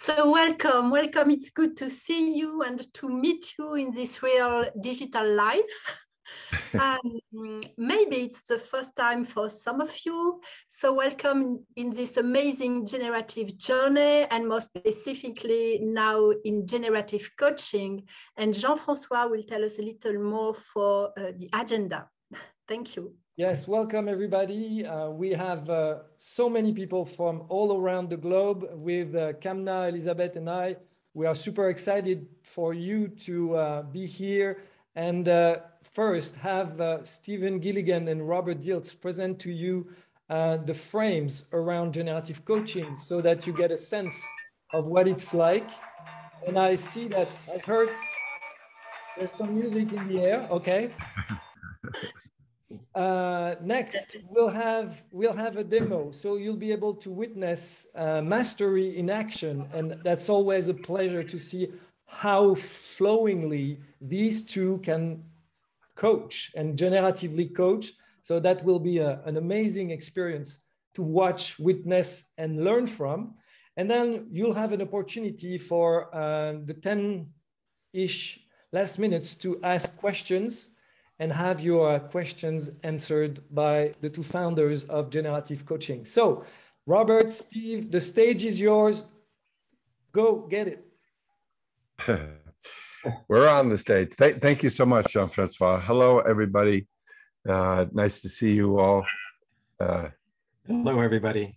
So welcome. It's good to see you and to meet you in this real digital life. Maybe it's the first time for some of you. So welcome in this amazing generative journey, and more specifically now in generative coaching. And Jean-François will tell us a little more for the agenda. Thank you. Yes, welcome everybody. We have so many people from all around the globe with Kamna, Elizabeth and I. We are super excited for you to be here and first have Stephen Gilligan and Robert Dilts present to you the frames around generative coaching so that you get a sense of what it's like. And I see that I heard there's some music in the air, okay? Next, we'll have a demo, so you'll be able to witness mastery in action, and that's always a pleasure to see how flowingly these two can coach and generatively coach. So that will be an amazing experience to watch, witness, and learn from. And then you'll have an opportunity for the 10-ish last minutes to ask questions and have your questions answered by the two founders of generative coaching. So, Robert, Steve, the stage is yours. Go get it. We're on the stage. Thank you so much, Jean-François. Hello, everybody. Nice to see you all. Hello, everybody.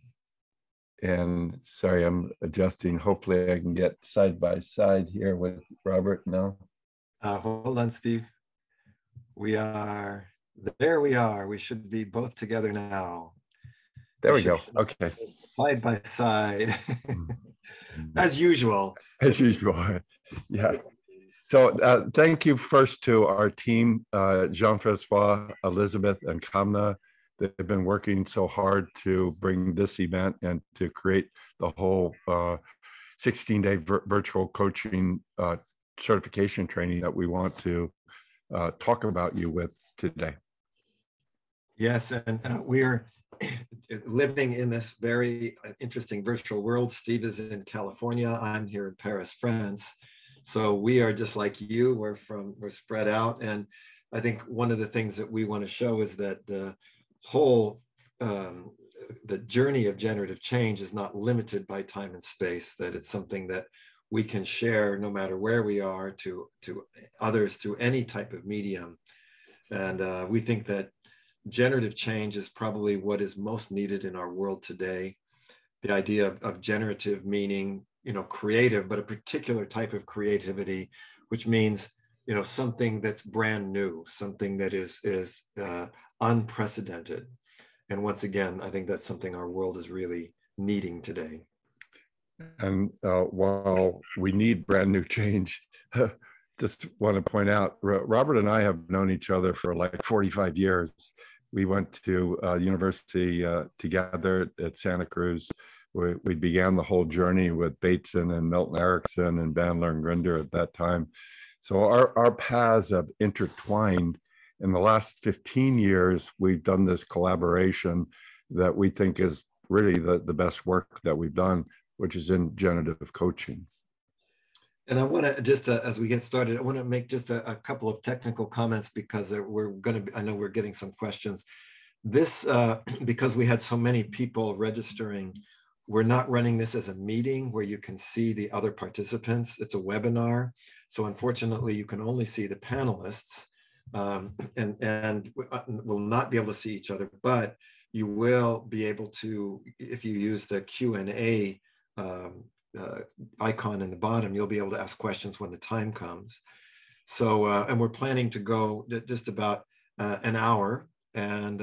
And sorry, I'm adjusting. Hopefully I can get side by side here with Robert now. Hold on, Steve. There we are. We should be both together now. There we go. Okay. Side by side. As usual. As usual. Yeah. So thank you first to our team, Jean-François, Elizabeth, and Kamna. They've been working so hard to bring this event and to create the whole 16-day virtual coaching certification training that we want to talk about you with today. Yes, and we're living in this very interesting virtual world. Steve is in California. I'm here in Paris, France. So we are just like you. We're spread out, and I think one of the things that we want to show is that the whole the journey of generative change is not limited by time and space. That it's something that we can share no matter where we are to others through any type of medium. And we think that generative change is probably what is most needed in our world today. The idea of generative meaning, creative, but a particular type of creativity, which means, something that's brand new, something that is unprecedented. And once again, I think that's something our world is really needing today. And while we need brand new change, just want to point out, Robert and I have known each other for like 45 years. We went to university together at Santa Cruz. We began the whole journey with Bateson and Milton Erickson and Bandler and Grinder at that time. So our paths have intertwined. In the last 15 years, we've done this collaboration that we think is really the best work that we've done, which is in generative coaching. And I want to just, as we get started, I want to make just a couple of technical comments because I know we're getting some questions. This, because we had so many people registering, we're not running this as a meeting where you can see the other participants. It's a webinar. So unfortunately, you can only see the panelists and will not be able to see each other, but you will be able to, if you use the Q&A icon in the bottom, you'll be able to ask questions when the time comes. So, and we're planning to go just about an hour. And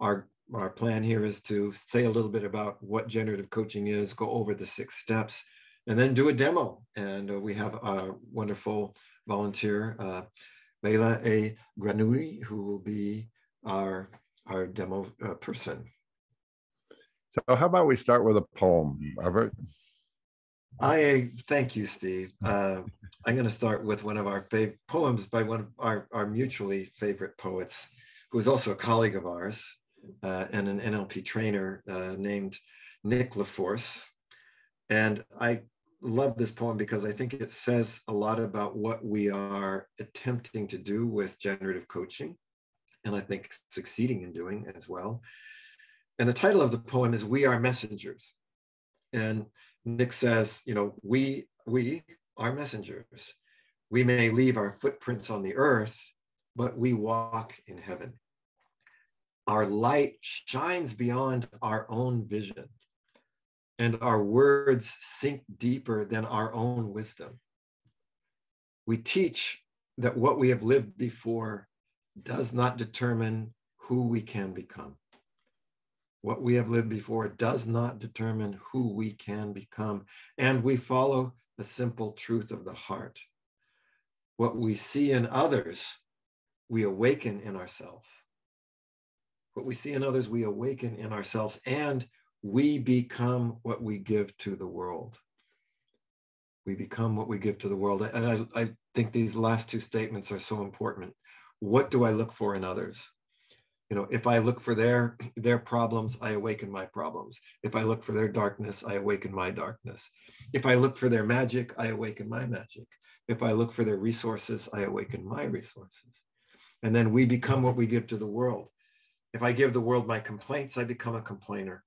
our plan here is to say a little bit about what generative coaching is, go over the 6 steps, and then do a demo. And we have a wonderful volunteer, Leila El Gnaoui, who will be our demo person. So how about we start with a poem, Robert? Thank you, Steve. I'm going to start with one of our favorite poems by one of our mutually favorite poets, who is also a colleague of ours and an NLP trainer named Nick LaForce. And I love this poem because I think it says a lot about what we are attempting to do with generative coaching, and I think succeeding in doing as well. And the title of the poem is "We Are Messengers." And Nick says, you know, we are messengers. We may leave our footprints on the earth, but we walk in heaven. Our light shines beyond our own vision, and our words sink deeper than our own wisdom. We teach that what we have lived before does not determine who we can become. What we have lived before does not determine who we can become, and we follow the simple truth of the heart. What we see in others, we awaken in ourselves. What we see in others, we awaken in ourselves, and we become what we give to the world. We become what we give to the world. And I think these last two statements are so important. What do I look for in others? You know, if I look for their problems, I awaken my problems. If I look for their darkness, I awaken my darkness. If I look for their magic, I awaken my magic. If I look for their resources, I awaken my resources. And then we become what we give to the world. If I give the world my complaints, I become a complainer.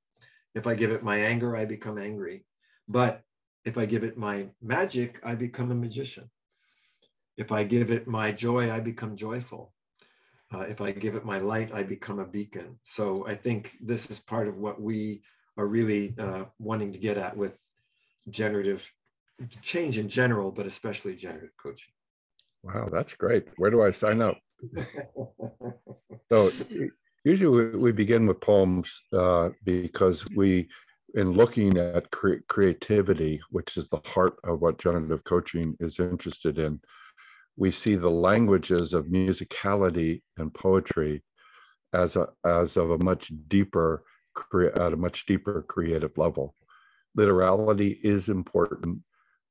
If I give it my anger, I become angry. But if I give it my magic, I become a magician. If I give it my joy, I become joyful. If I give it my light, I become a beacon. So I think this is part of what we are really wanting to get at with generative change in general, but especially generative coaching. Wow, that's great. Where do I sign up? So usually we begin with poems because in looking at creativity, which is the heart of what generative coaching is interested in, we see the languages of musicality and poetry as of a much deeper, at a much deeper creative level. Literality is important,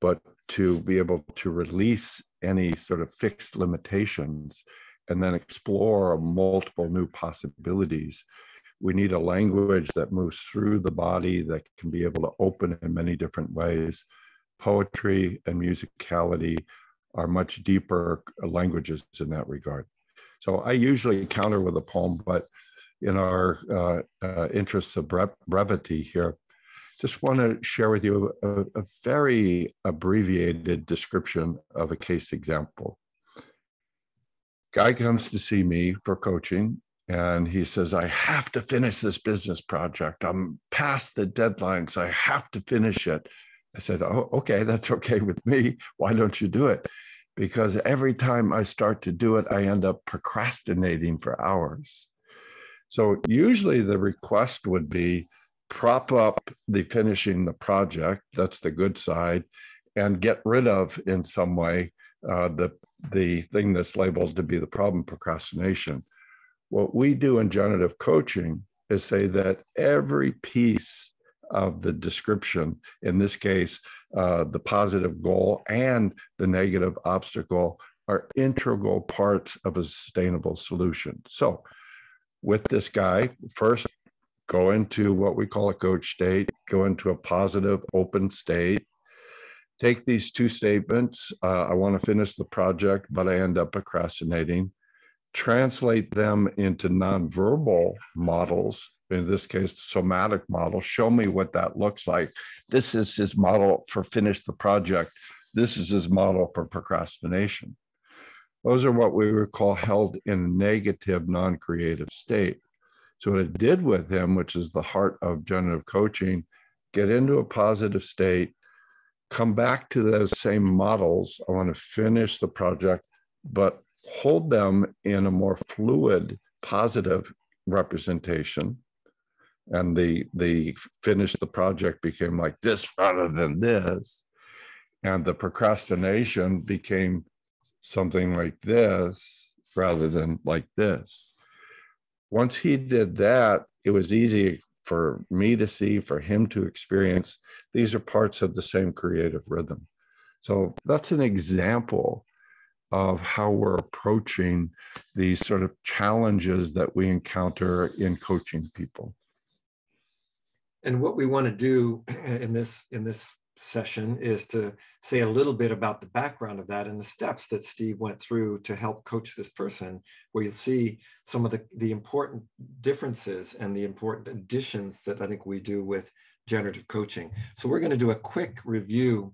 but to be able to release any sort of fixed limitations and then explore multiple new possibilities, we need a language that moves through the body, that can be able to open in many different ways. Poetry and musicality are much deeper languages in that regard. So I usually counter with a poem, but in our interests of brevity here, just want to share with you a very abbreviated description of a case example. Guy comes to see me for coaching, and he says, I have to finish this business project. I'm past the deadlines. I have to finish it. I said, oh, okay, that's okay with me. Why don't you do it? Because every time I start to do it, I end up procrastinating for hours. So usually the request would be prop up the finishing the project, that's the good side, and get rid of in some way the thing that's labeled to be the problem, procrastination. What we do in generative coaching is say that every piece of the description, in this case, the positive goal and the negative obstacle, are integral parts of a sustainable solution. So with this guy, first go into what we call a coach state, go into a positive open state, take these two statements, I want to finish the project, but I end up procrastinating, translate them into nonverbal models, in this case, somatic model, show me what that looks like. This is his model for finish the project. This is his model for procrastination. Those are what we would call held in a negative, non-creative state. So what I did with him, which is the heart of generative coaching, get into a positive state, come back to those same models. I want to finish the project, but hold them in a more fluid, positive representation. And the finish the project became like this rather than this. And the procrastination became something like this rather than like this. Once he did that, it was easy for me to see, for him to experience, these are parts of the same creative rhythm. So that's an example of how we're approaching these sort of challenges that we encounter in coaching people. And what we want to do in this session is to say a little bit about the background of that and the steps that Steve went through to help coach this person, where you'll see some of the important differences and the important additions that I think we do with generative coaching. So we're going to do a quick review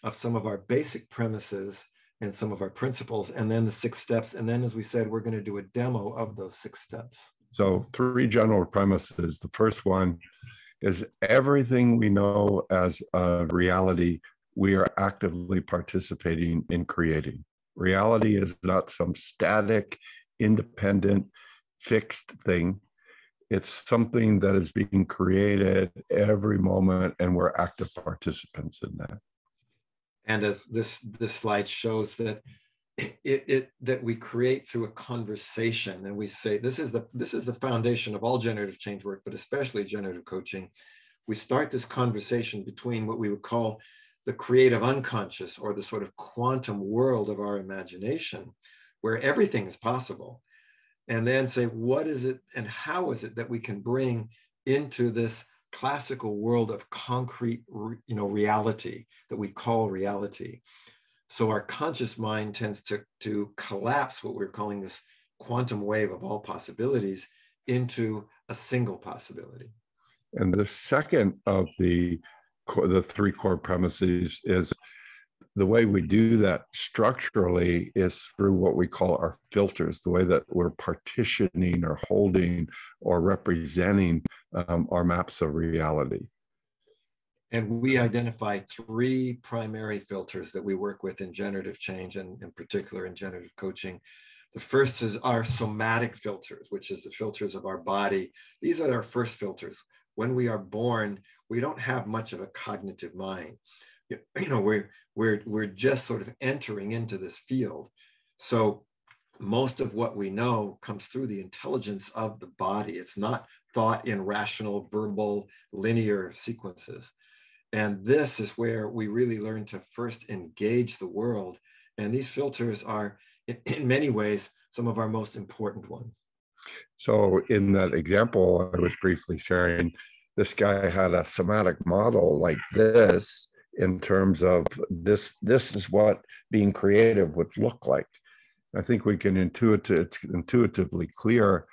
of some of our basic premises and some of our principles, and then the 6 steps. And then, as we said, we're going to do a demo of those 6 steps. So 3 general premises. The first one is everything we know as a reality, we are actively participating in creating. Reality is not some static, independent, fixed thing. It's something that is being created every moment, and we're active participants in that. And as this slide shows, that that we create through a conversation, and we say this is the foundation of all generative change work, but especially generative coaching. We start this conversation between what we would call the creative unconscious, or the sort of quantum world of our imagination, where everything is possible, and then say, what is it and how is it that we can bring into this classical world of concrete, reality that we call reality. So our conscious mind tends to collapse what we're calling this quantum wave of all possibilities into a single possibility. And the second of the 3 core premises is the way we do that structurally is through what we call our filters, the way that we're partitioning or holding or representing our maps of reality. And we identify 3 primary filters that we work with in generative change, and in particular in generative coaching. The first is our somatic filters, which is the filters of our body. These are our first filters. When we are born, we don't have much of a cognitive mind. We're just sort of entering into this field. So most of what we know comes through the intelligence of the body. It's not thought in rational, verbal, linear sequences. And this is where we really learn to first engage the world. And these filters are, in many ways, some of our most important ones. So in that example I was briefly sharing, this guy had a somatic model like this in terms of this is what being creative would look like. I think we can intuitively clear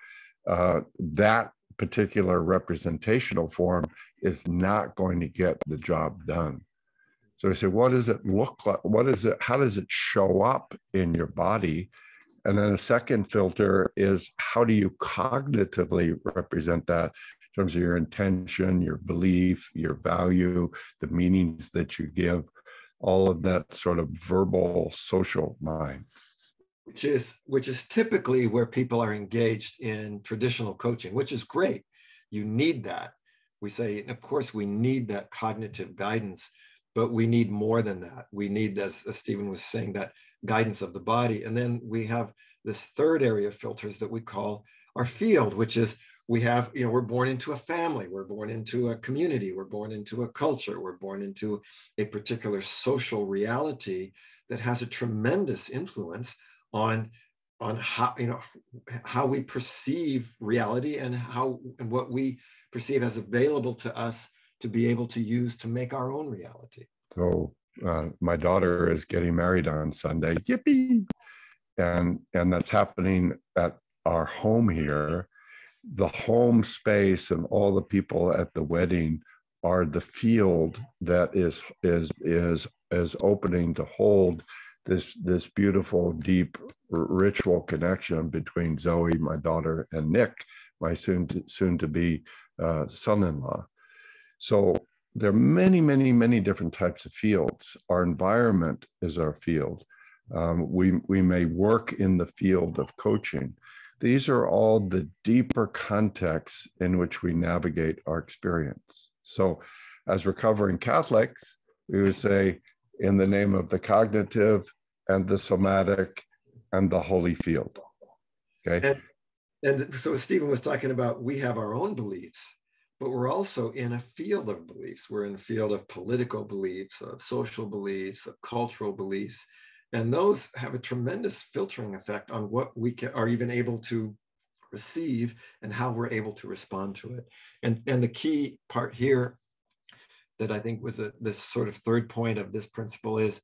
that particular representational form is not going to get the job done. So I said, what does it look like? How does it show up in your body? And then a second filter is, how do you cognitively represent that in terms of your intention, your belief, your value, the meanings that you give, all of that sort of verbal social mind. Which is typically where people are engaged in traditional coaching, which is great. You need that. We say, of course, we need that cognitive guidance, but we need more than that. We need, as Stephen was saying, that guidance of the body. And then we have this third area of filters that we call our field, which is we're born into a family, we're born into a community, we're born into a culture, we're born into a particular social reality that has a tremendous influence on how we perceive reality and what we perceive as available to us to be able to use to make our own reality. So my daughter is getting married on Sunday, yippee! And that's happening at our home here. The home space and all the people at the wedding are the field that is opening to hold this beautiful, deep ritual connection between Zoe, my daughter, and Nick, my soon to be son-in-law. So there are many, many, many different types of fields. Our environment is our field. We may work in the field of coaching. These are all the deeper contexts in which we navigate our experience. So as recovering Catholics, we would say, in the name of the cognitive and the somatic and the holy field. Okay. And so Stephen was talking about, we have our own beliefs, but we're also in a field of beliefs. We're in a field of political beliefs, of social beliefs, of cultural beliefs. And those have a tremendous filtering effect on what we are even able to receive and how we're able to respond to it. And the key part here that I think was this sort of third point of this principle is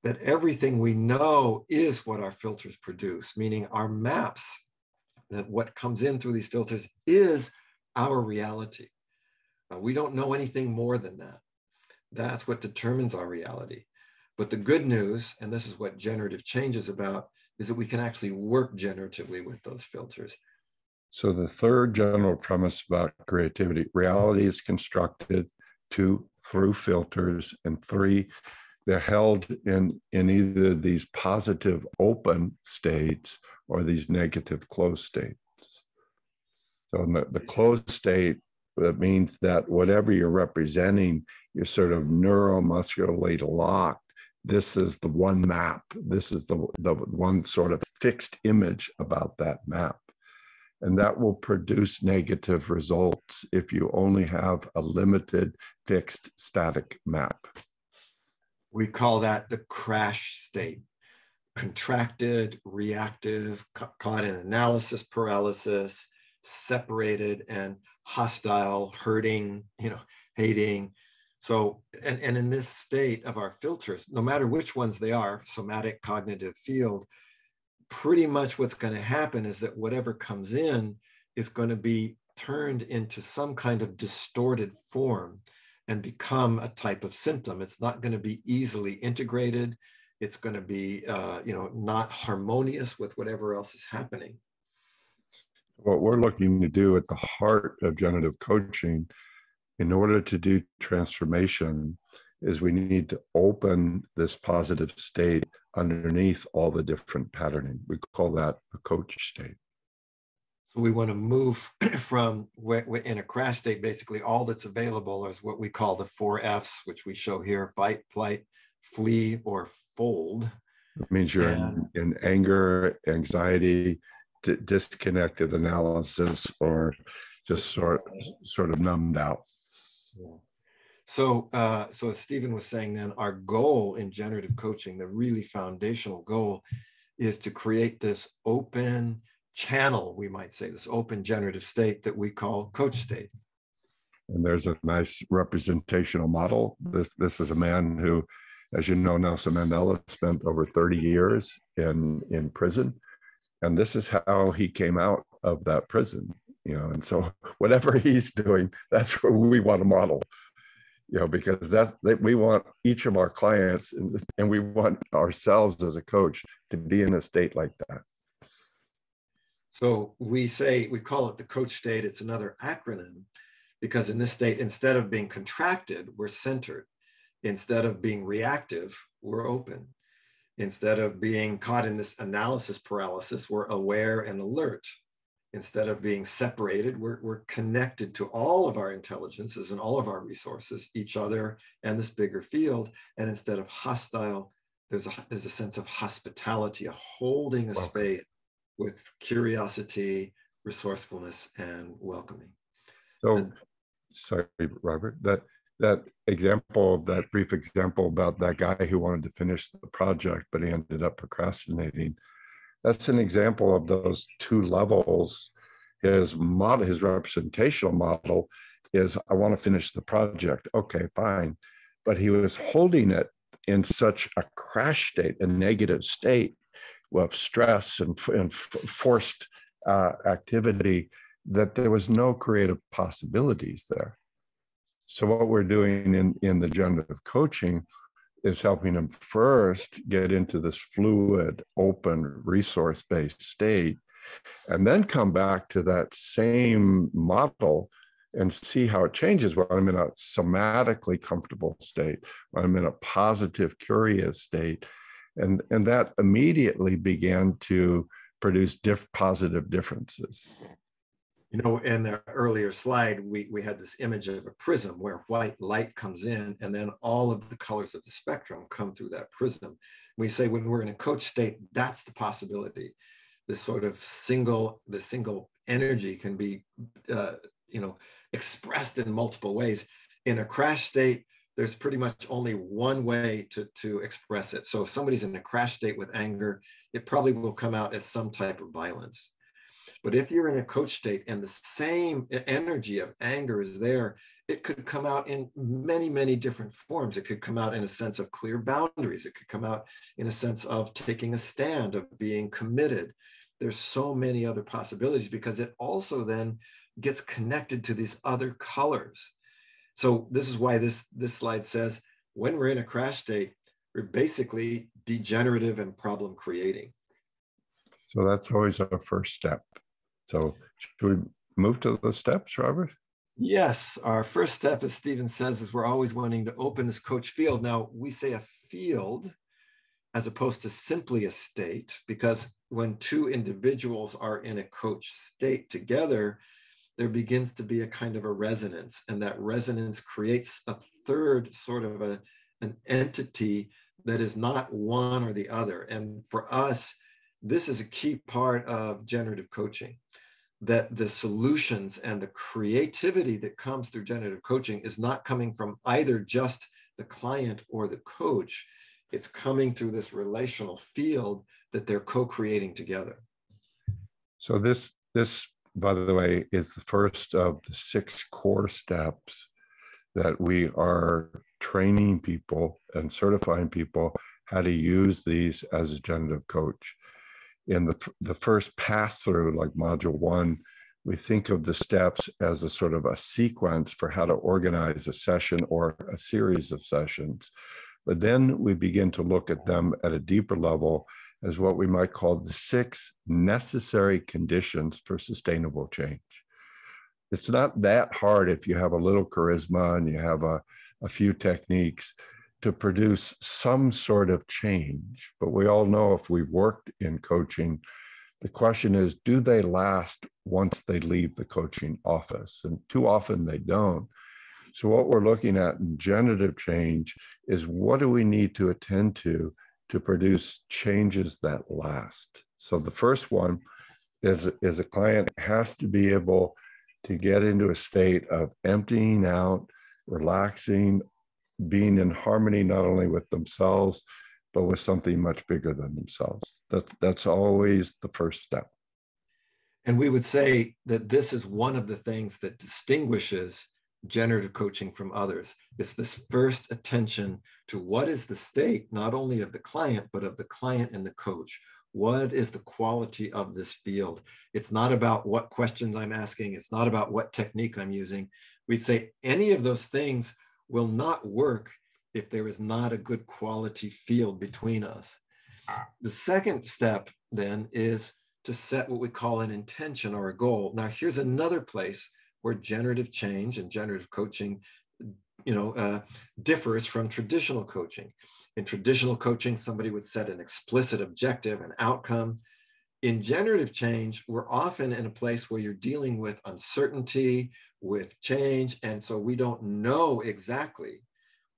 that everything we know is what our filters produce, meaning our maps, that what comes in through these filters is our reality. We don't know anything more than that. That's what determines our reality. But the good news, and this is what generative change is about, is that we can actually work generatively with those filters. So the third general premise about creativity, reality is constructed, 2, through filters, and 3, they're held in either these positive open states or these negative closed states. So in the closed state, that means that whatever you're representing, you're sort of neuromuscularly locked. This is the one map. This is the one sort of fixed image about that map. And that will produce negative results if you only have a limited, fixed, static map. We call that the crash state. Contracted, reactive, caught in analysis paralysis, separated and hostile, hurting, hating. So, and in this state of our filters, no matter which ones they are, somatic, cognitive, field, pretty much what's going to happen is that whatever comes in is going to be turned into some kind of distorted form and become a type of symptom. It's not going to be easily integrated. It's going to be, not harmonious with whatever else is happening. What we're looking to do at the heart of generative coaching, in order to do transformation, is we need to open this positive state underneath all the different patterning. We call that a coach state. So we want to move from in a crash state, basically all that's available is what we call the 4 Fs, which we show here: fight, flight, flee, or fold. It means you're in anger, anxiety, disconnected analysis, or just sort of numbed out. Yeah. So as Stephen was saying then, our goal in generative coaching, the really foundational goal, is to create this open channel, we might say, this open generative state that we call coach state. And there's a nice representational model. This is a man who, as you know, Nelson Mandela spent over 30 years in prison. And this is how he came out of that prison, and so whatever he's doing, that's what we want to model, because we want each of our clients and we want ourselves as a coach to be in a state like that. So we call it the coach state. It's another acronym because in this state, instead of being contracted, we're centered. Instead of being reactive, we're open. Instead of being caught in this analysis paralysis, we're aware and alert. Instead of being separated, we're connected to all of our intelligences and all of our resources, each other and this bigger field. And instead of hostile, there's a sense of hospitality, a holding a space with curiosity, resourcefulness, and welcoming. So, sorry, Robert, that example, that brief example about that guy who wanted to finish the project, but he ended up procrastinating. That's an example of those 2 levels. His representational model is, I want to finish the project. Okay, fine. But he was holding it in such a crash state, a negative state of stress and forced activity, that there was no creative possibilities there. So what we're doing in the generative coaching is helping them first get into this fluid, open, resource-based state, and then come back to that same model and see how it changes when I'm in a somatically comfortable state, when I'm in a positive, curious state. And that immediately began to produce positive differences. In the earlier slide, we had this image of a prism where white light comes in and then all of the colors of the spectrum come through that prism. We say when we're in a coach state, that's the possibility. This sort of single energy can be, expressed in multiple ways. In a crash state, there's pretty much only one way to express it. So if somebody's in a crash state with anger, it probably will come out as some type of violence. But if you're in a coach state and the same energy of anger is there, it could come out in many, many different forms. It could come out in a sense of clear boundaries. It could come out in a sense of taking a stand, of being committed. There's so many other possibilities because it also then gets connected to these other colors. So this is why this slide says, when we're in a crash state, we're basically degenerative and problem creating. So that's always our first step. So should we move to the steps, Robert? Yes, our first step, as Stephen says, is we're always wanting to open this coach field. Now, we say a field as opposed to simply a state, because when two individuals are in a coach state together, there begins to be a kind of a resonance, and that resonance creates a third sort of an entity that is not one or the other. And for us, this is a key part of generative coaching, that the solutions and the creativity that comes through generative coaching is not coming from either just the client or the coach. It's coming through this relational field that they're co-creating together. So this, by the way, is the first of the 6 core steps that we are training people and certifying people how to use these as a generative coach. In the first pass through, like module 1, we think of the steps as a sort of a sequence for how to organize a session or a series of sessions. But then we begin to look at them at a deeper level as what we might call the 6 necessary conditions for sustainable change. It's not that hard if you have a little charisma and you have a few techniques to produce some sort of change. But we all know, if we've worked in coaching, the question is, do they last once they leave the coaching office? And too often they don't. So what we're looking at in generative change is, what do we need to attend to produce changes that last? So the first one is a client has to be able to get into a state of emptying out, relaxing, being in harmony not only with themselves, but with something much bigger than themselves. That's always the first step. And we would say that this is one of the things that distinguishes generative coaching from others. It's this first attention to what is the state, not only of the client, but of the client and the coach. What is the quality of this field? It's not about what questions I'm asking. It's not about what technique I'm using. We say any of those things will not work if there is not a good quality field between us. The second step then is to set what we call an intention or a goal. Now, here's another place where generative change and generative coaching, differs from traditional coaching. In traditional coaching, somebody would set an explicit objective, an outcome. In generative change, we're often in a place where you're dealing with uncertainty, with change, and so we don't know exactly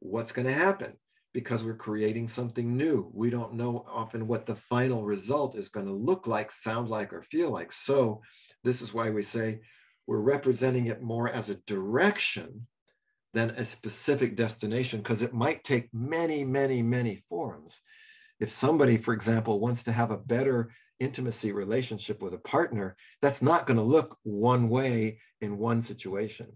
what's going to happen because we're creating something new. We don't know often what the final result is going to look like, sound like, or feel like. So this is why we say we're representing it more as a direction than a specific destination, because it might take many, many, many forms. If somebody, for example, wants to have a better intimacy relationship with a partner, that's not going to look one way in one situation.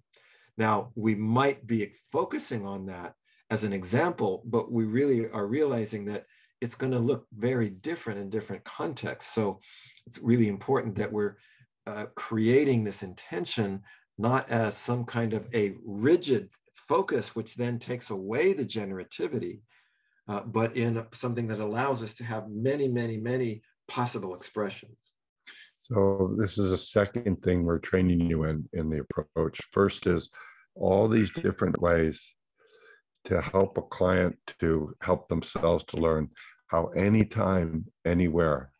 Now, we might be focusing on that as an example, but we really are realizing that it's going to look very different in different contexts. So it's really important that we're creating this intention not as some kind of a rigid focus, which then takes away the generativity, but in something that allows us to have many, many, many possible expressions. So this is a second thing we're training you in the approach. First is all these different ways to help a client to help themselves to learn how anytime, anywhere,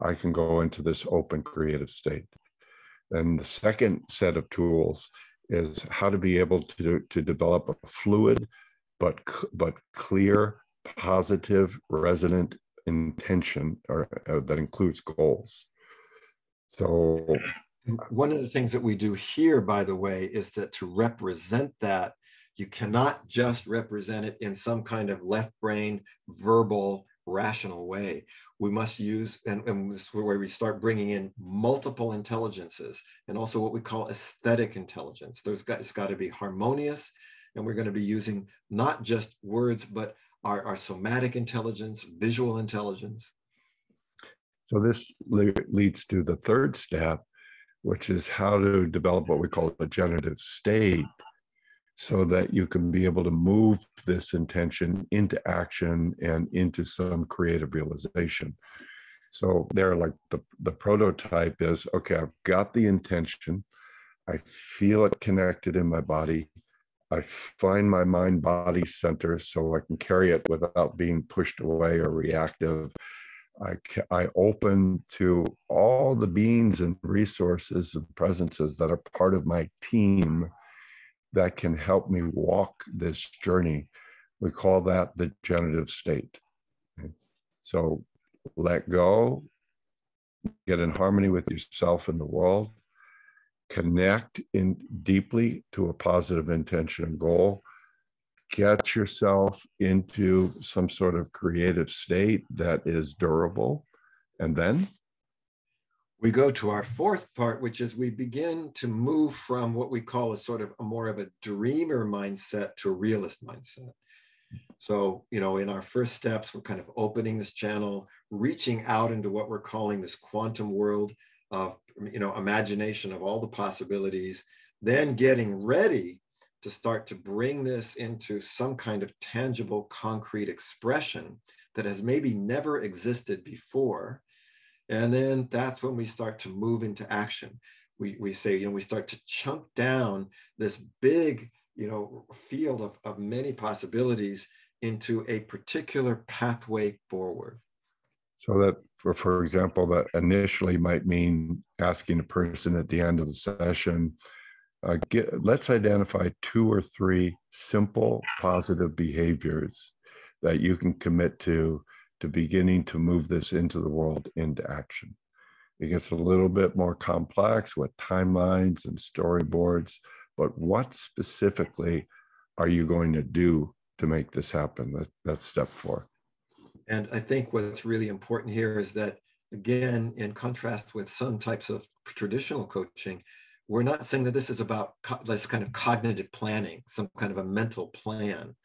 I can go into this open creative state. And the second set of tools is how to be able to develop a fluid but clear, positive, resonant intention that includes goals. So one of the things that we do here, by the way, is that to represent that, you cannot just represent it in some kind of left brain verbal rational way. We must use, and this is where we start bringing in multiple intelligences and also what we call aesthetic intelligence. It's got to be harmonious, and we're going to be using not just words, but our somatic intelligence, visual intelligence. So this leads to the third step, which is how to develop what we call a generative state, so that you can be able to move this intention into action and into some creative realization. So there, like the prototype is, okay, I've got the intention, I feel it connected in my body, I find my mind-body center so I can carry it without being pushed away or reactive. I open to all the beings and resources and presences that are part of my team that can help me walk this journey. We call that the generative state. So let go, get in harmony with yourself and the world, connect in deeply to a positive intention and goal, get yourself into some sort of creative state that is durable, and then we go to our fourth part, which is we begin to move from what we call a sort of a more of a dreamer mindset to a realist mindset. So, you know, in our first steps, we're kind of opening this channel, reaching out into what we're calling this quantum world of, you know, imagination of all the possibilities, then getting ready to start to bring this into some kind of tangible, concrete expression that has maybe never existed before. And then that's when we start to move into action. We say, you know, we start to chunk down this big, you know, field of many possibilities into a particular pathway forward. So that, for example, that initially might mean asking a person at the end of the session, let's identify 2 or 3 simple positive behaviors that you can commit to beginning to move this into the world into action. It gets a little bit more complex with timelines and storyboards, but what specifically are you going to do to make this happen? That's step 4. And I think what's really important here is that, again, in contrast with some types of traditional coaching, we're not saying that this is about this kind of cognitive planning, some kind of a mental plan.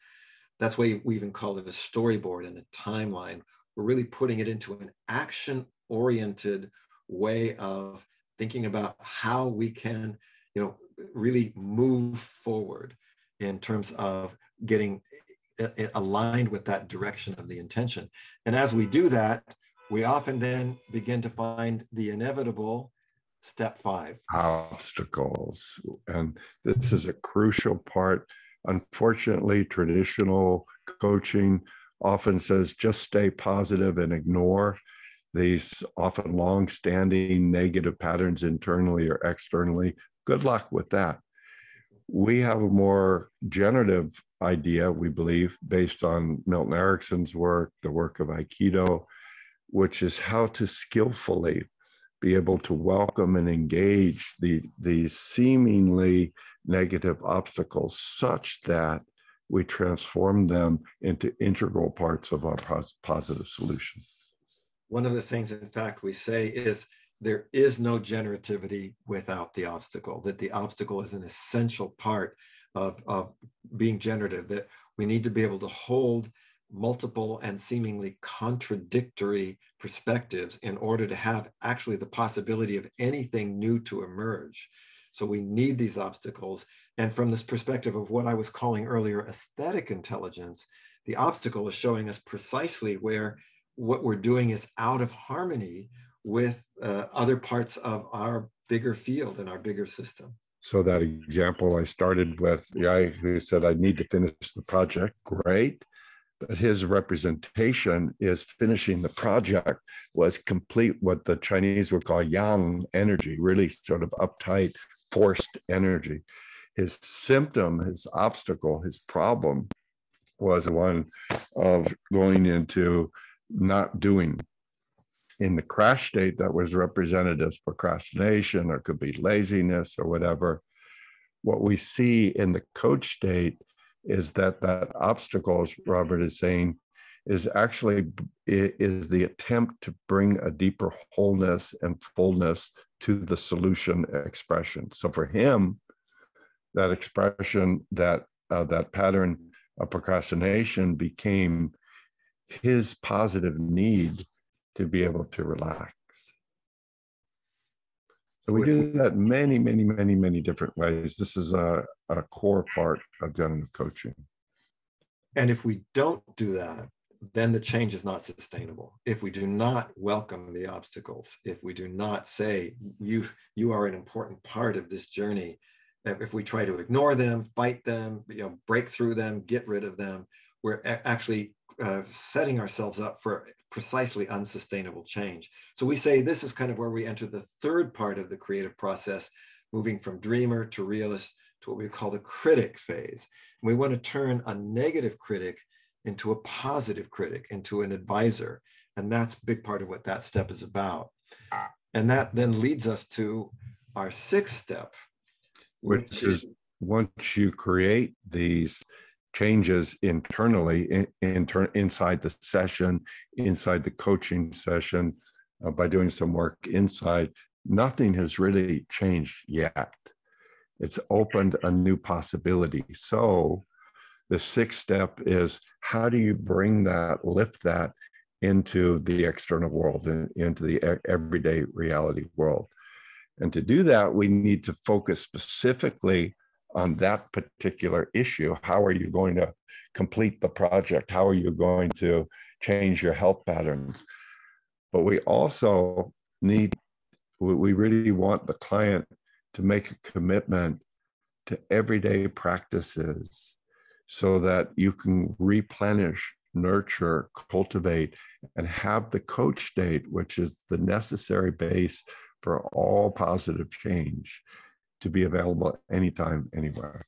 That's why we even call it a storyboard and a timeline. We're really putting it into an action-oriented way of thinking about how we can, you know, really move forward in terms of getting aligned with that direction of the intention. And as we do that, we often then begin to find the inevitable step 5. Obstacles. And this is a crucial part. Unfortunately, traditional coaching often says just stay positive and ignore these often long-standing negative patterns internally or externally. Good luck with that. We have a more generative idea, we believe, based on Milton Erickson's work, the work of Aikido, which is how to skillfully be able to welcome and engage the seemingly negative obstacles such that we transform them into integral parts of our positive solution. One of the things, in fact, we say is there is no generativity without the obstacle, that the obstacle is an essential part of being generative, that we need to be able to hold multiple and seemingly contradictory perspectives in order to have actually the possibility of anything new to emerge. So we need these obstacles. And from this perspective of what I was calling earlier aesthetic intelligence, the obstacle is showing us precisely where what we're doing is out of harmony with other parts of our bigger field and our bigger system. So that example I started with, the guy who said, I need to finish the project, great. But his representation is finishing the project was complete what the Chinese would call yang energy, really sort of uptight, forced energy. His symptom, his obstacle, his problem was one of going into not doing. In the crash state, that was represented as procrastination, or could be laziness or whatever. What we see in the coach state is that obstacle, as Robert is saying, is actually is the attempt to bring a deeper wholeness and fullness to the solution expression. So for him, that expression, that pattern of procrastination became his positive need to be able to relax. So we do that many, many, many, many different ways. This is a core part of generative coaching. And if we don't do that, then the change is not sustainable. If we do not welcome the obstacles, if we do not say, you are an important part of this journey, if we try to ignore them, fight them, break through them, get rid of them, we're actually setting ourselves up for precisely unsustainable change. So we say this is kind of where we enter the third part of the creative process, moving from dreamer to realist to what we call the critic phase. And we want to turn a negative critic into a positive critic, into an advisor. And that's a big part of what that step is about. And that then leads us to our sixth step, which is once you create these changes internally, inside the session, inside the coaching session, by doing some work inside, nothing has really changed yet. It's opened a new possibility. So the sixth step is, how do you bring that, lift that into the external world, into the everyday reality world? And to do that, we need to focus specifically on that particular issue. How are you going to complete the project? How are you going to change your health patterns? But we also we really want the client to make a commitment to everyday practices so that you can replenish, nurture, cultivate, and have the coach state, which is the necessary base for all positive change, to be available anytime, anywhere.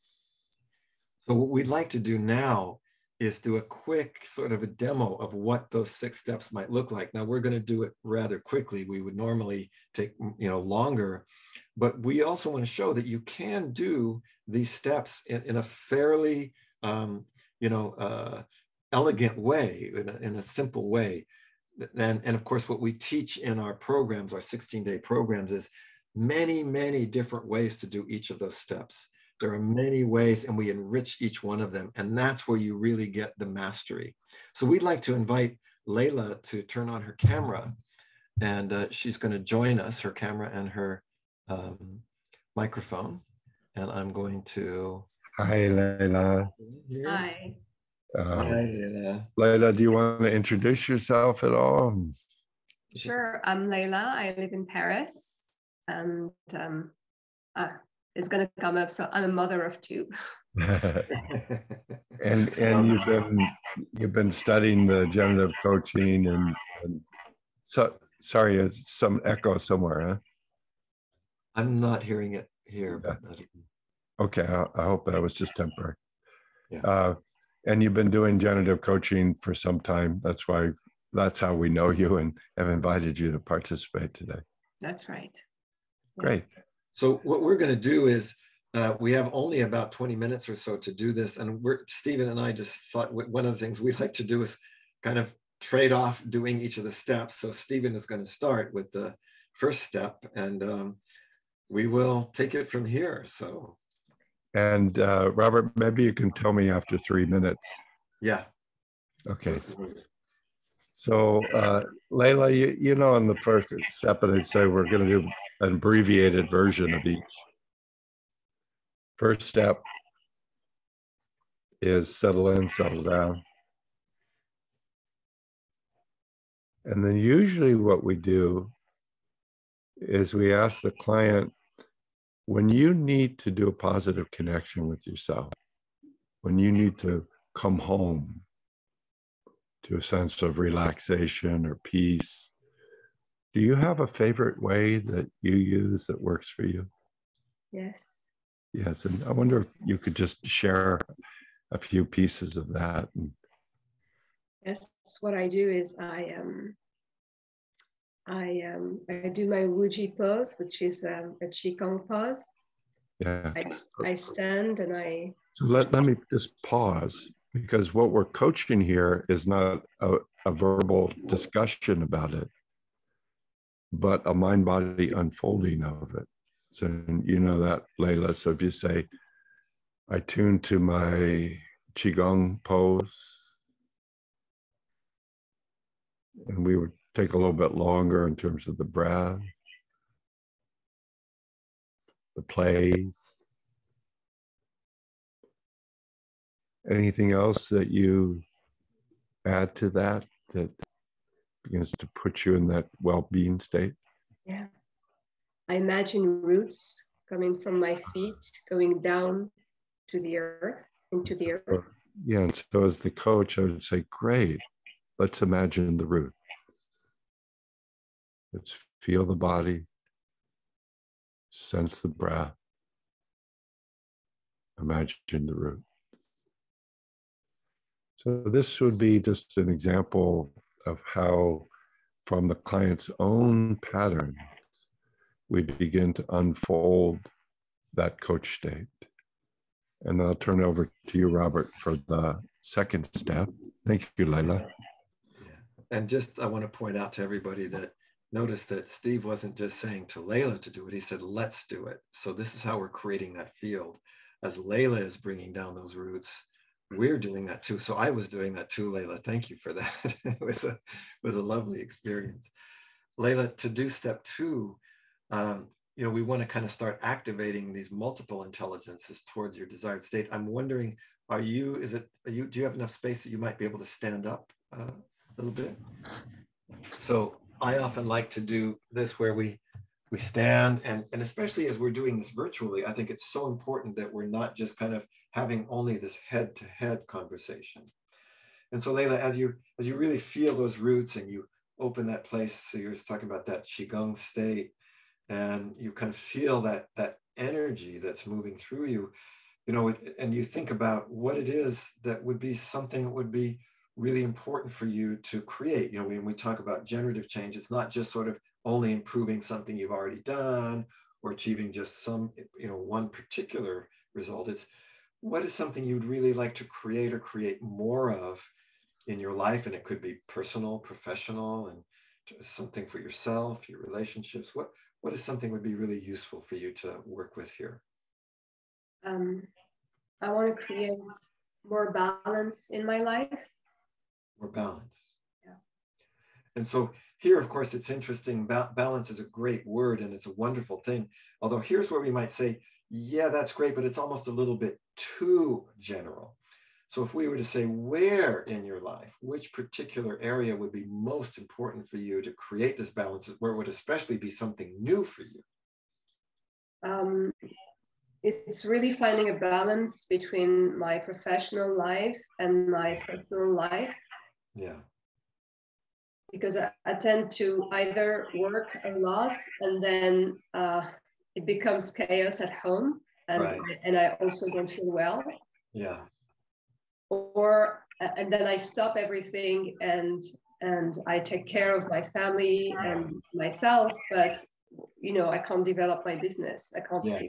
So what we'd like to do now is do a quick sort of a demo of what those 6 steps might look like. Now we're going to do it rather quickly. We would normally take longer, but we also want to show that you can do these steps in a fairly elegant way, in a simple way. And of course, what we teach in our programs, our 16-day programs, is many, many different ways to do each of those steps. There are many ways, and we enrich each one of them. And that's where you really get the mastery. So we'd like to invite Leila to turn on her camera, and she's going to join us, her camera and her microphone. And I'm going to... Hi, Leila. Hi. Hi, Leila. Leila, do you want to introduce yourself at all? Sure. I'm Leila. I live in Paris, and it's going to come up. So I'm a mother of 2. and you've been studying the generative coaching, and so sorry, it's some echo somewhere, huh? I'm not hearing it here. But okay, I hope that was just temporary. Yeah. And you've been doing generative coaching for some time. That's how we know you and have invited you to participate today. That's right. Great. So what we're going to do is we have only about 20 minutes or so to do this. And Stephen and I just thought one of the things we like to do is kind of trade off doing each of the steps. So Stephen is going to start with the first step, and we will take it from here. So. And Robert, maybe you can tell me after 3 minutes. Yeah. Okay. So Leila, you know, on the first step, I'd say we're going to do an abbreviated version of each. First step is settle in, settle down. And then usually what we do is we ask the client, when you need to do a positive connection with yourself, when you need to come home to a sense of relaxation or peace, do you have a favorite way that you use that works for you? Yes. Yes, and I wonder if you could just share a few pieces of that. Yes, what I do is I do my Wuji pose, which is a Qigong pose. Yeah. I stand and I... So let me just pause, Because what we're coaching here is not a verbal discussion about it, but a mind-body unfolding of it. So you know that, Leila. So if you say, I tune to my Qigong pose, and we would take a little bit longer in terms of the breath, the plays. Anything else that you add to that begins to put you in that well-being state? Yeah. I imagine roots coming from my feet, going down to the earth, into the earth. Yeah, and so as the coach, I would say, great, let's imagine the root. Let's feel the body, sense the breath, imagine the root. So this would be just an example of how, from the client's own patterns, we begin to unfold that coach state. And then I'll turn it over to you, Robert, for the second step. Thank you, Leila. Yeah. And just, I want to point out to everybody that notice that Steve wasn't just saying to Leila to do it, he said, let's do it. So this is how we're creating that field. As Leila is bringing down those roots, we're doing that too. So I was doing that too, Leila. Thank you for that. It was a lovely experience. Leila, to do step 2, you know, we want to kind of start activating these multiple intelligences towards your desired state. I'm wondering, do you have enough space that you might be able to stand up a little bit? So I often like to do this where we stand, and especially as we're doing this virtually, I think it's so important that we're not just kind of having only this head-to-head conversation. And so Leila, as you really feel those roots and you open that place, so you're just talking about that Qigong state, and you kind of feel that energy that's moving through you, you know, and you think about what it is that would be something that would be really important for you to create. You know, when we talk about generative change, it's not just sort of only improving something you've already done or achieving just some, you know, one particular result. It's what is something you'd really like to create or create more of in your life? And it could be personal, professional, and something for yourself, your relationships. What is something would be really useful for you to work with here? I want to create more balance in my life. More balance. Yeah. And so here, of course, it's interesting. Balance is a great word and it's a wonderful thing. Although here's where we might say, yeah, that's great, but it's almost a little bit too general. So if we were to say, where in your life, which particular area would be most important for you to create this balance, where it would especially be something new for you? It's really finding a balance between my professional life and my personal life. Yeah. Because I tend to either work a lot and then it becomes chaos at home, and, right. and I also don't feel well. Yeah. And then I stop everything and I take care of my family and myself, but you know, I can't develop my business. I can't. Yeah.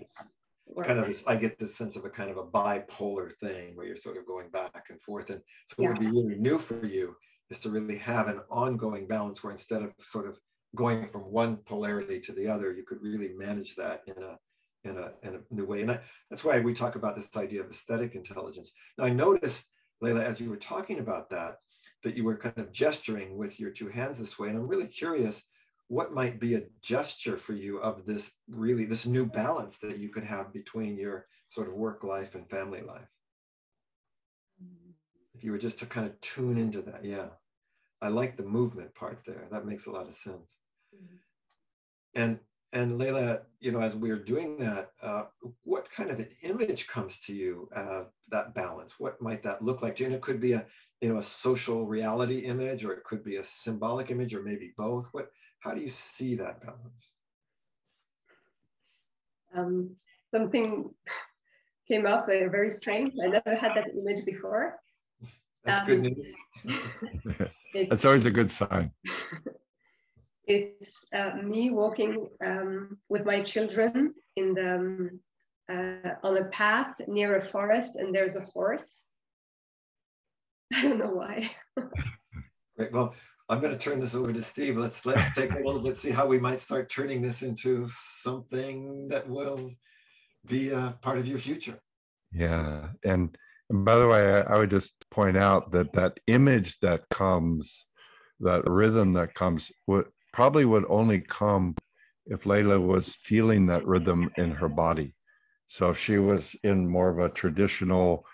Kind of this, I get this sense of a kind of a bipolar thing where you're sort of going back and forth. And so what would be really new for you is to really have an ongoing balance where instead of sort of going from one polarity to the other, you could really manage that in a new way. And that's why we talk about this idea of aesthetic intelligence. Now I noticed, Leila, as you were talking about that you were kind of gesturing with your two hands this way. And I'm really curious, what might be a gesture for you of this new balance that you could have between your sort of work life and family life? If you were just to kind of tune into that. Yeah. I like the movement part there. That makes a lot of sense. And Leila, you know, as we're doing that, what kind of an image comes to you of that balance? What might that look like? And it could be a social reality image, or it could be a symbolic image, or maybe both. How do you see that balance? Something came up very strange. I never had that image before. That's good news. That's always a good sign. It's me walking with my children in the on a path near a forest, and there's a horse. I don't know why. Great. Well, I'm going to turn this over to Steve. Let's take a little bit, see how we might start turning this into something that will be a part of your future. Yeah. And by the way, I would just point out that that image that comes, that rhythm that comes, probably would only come if Leila was feeling that rhythm in her body. So if she was in more of a traditional,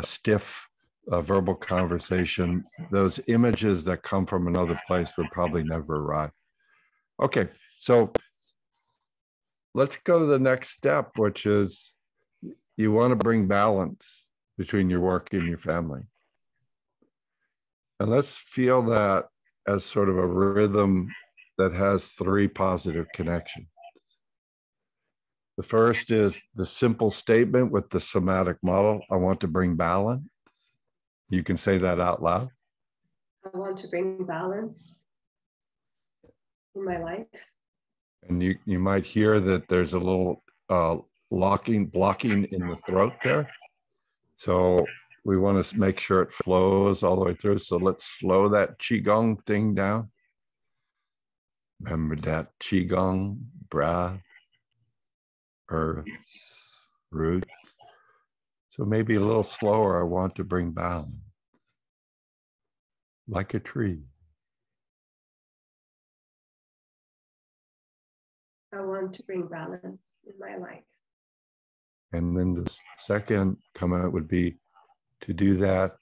stiff verbal conversation, those images that come from another place would probably never arrive. Okay, so let's go to the next step, which is you want to bring balance between your work and your family. And let's feel that as sort of a rhythm that has three positive connections. The first is the simple statement with the somatic model. I want to bring balance. You can say that out loud. I want to bring balance in my life. And you might hear that there's a little blocking in the throat there. So we want to make sure it flows all the way through. So let's slow that Qigong thing down. Remember that Qigong, breath, earth, roots. So maybe a little slower. I want to bring balance, like a tree. I want to bring balance in my life. And then the second comment would be, to do that,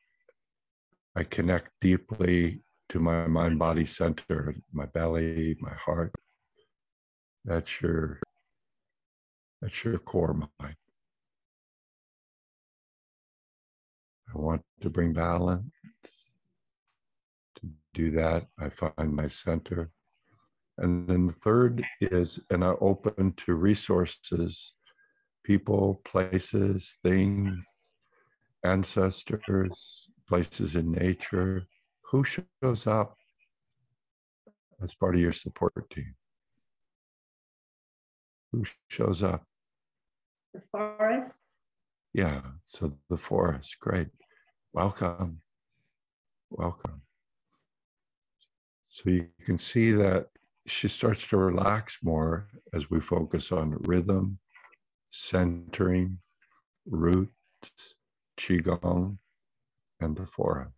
I connect deeply to my mind-body center, my belly, my heart. That's your core mind. I want to bring balance. To do that, I find my center. And then the third is, and I open to resources, people, places, things, ancestors, places in nature. Who shows up as part of your support team? Who shows up? The forest. Yeah, so the forest, great. Welcome. Welcome. So you can see that she starts to relax more as we focus on rhythm, centering, roots, Qigong, and the forest.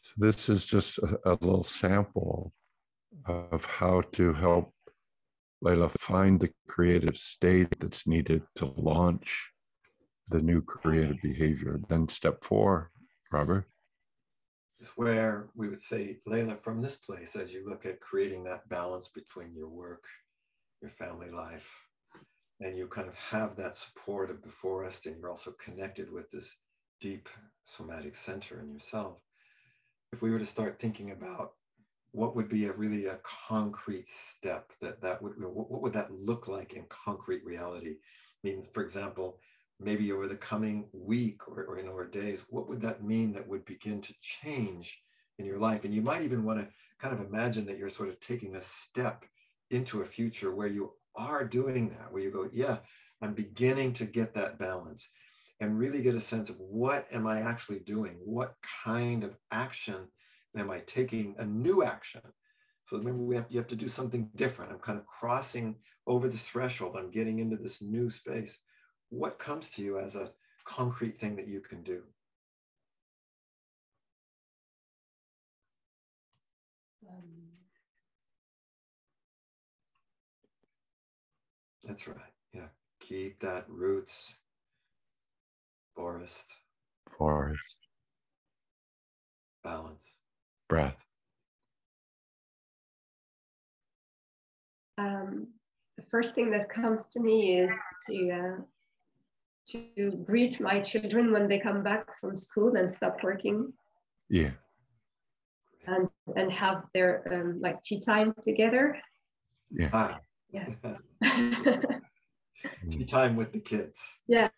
So this is just a little sample of how to help Leila find the creative state that's needed to launch the new creative behavior. Then step 4, Robert. Is where we would say, Leila, from this place, as you look at creating that balance between your work, your family life, and you kind of have that support of the forest, and you're also connected with this deep somatic center in yourself. If we were to start thinking about what would be really a concrete step that would, what would that look like in concrete reality? I mean, for example, maybe over the coming week or days, what would that mean that would begin to change in your life? And you might even want to kind of imagine that you're sort of taking a step into a future where you are doing that, where you go, yeah, I'm beginning to get that balance, and really get a sense of what am I actually doing? What kind of action am I taking? A new action. So remember, you have to do something different. I'm kind of crossing over this threshold. I'm getting into this new space. What comes to you as a concrete thing that you can do? That's right. Yeah. Keep that roots, forest, balance, breath. The first thing that comes to me is to greet my children when they come back from school and stop working. Yeah. And have their like tea time together. Yeah. Yeah. Tea time with the kids. Yeah.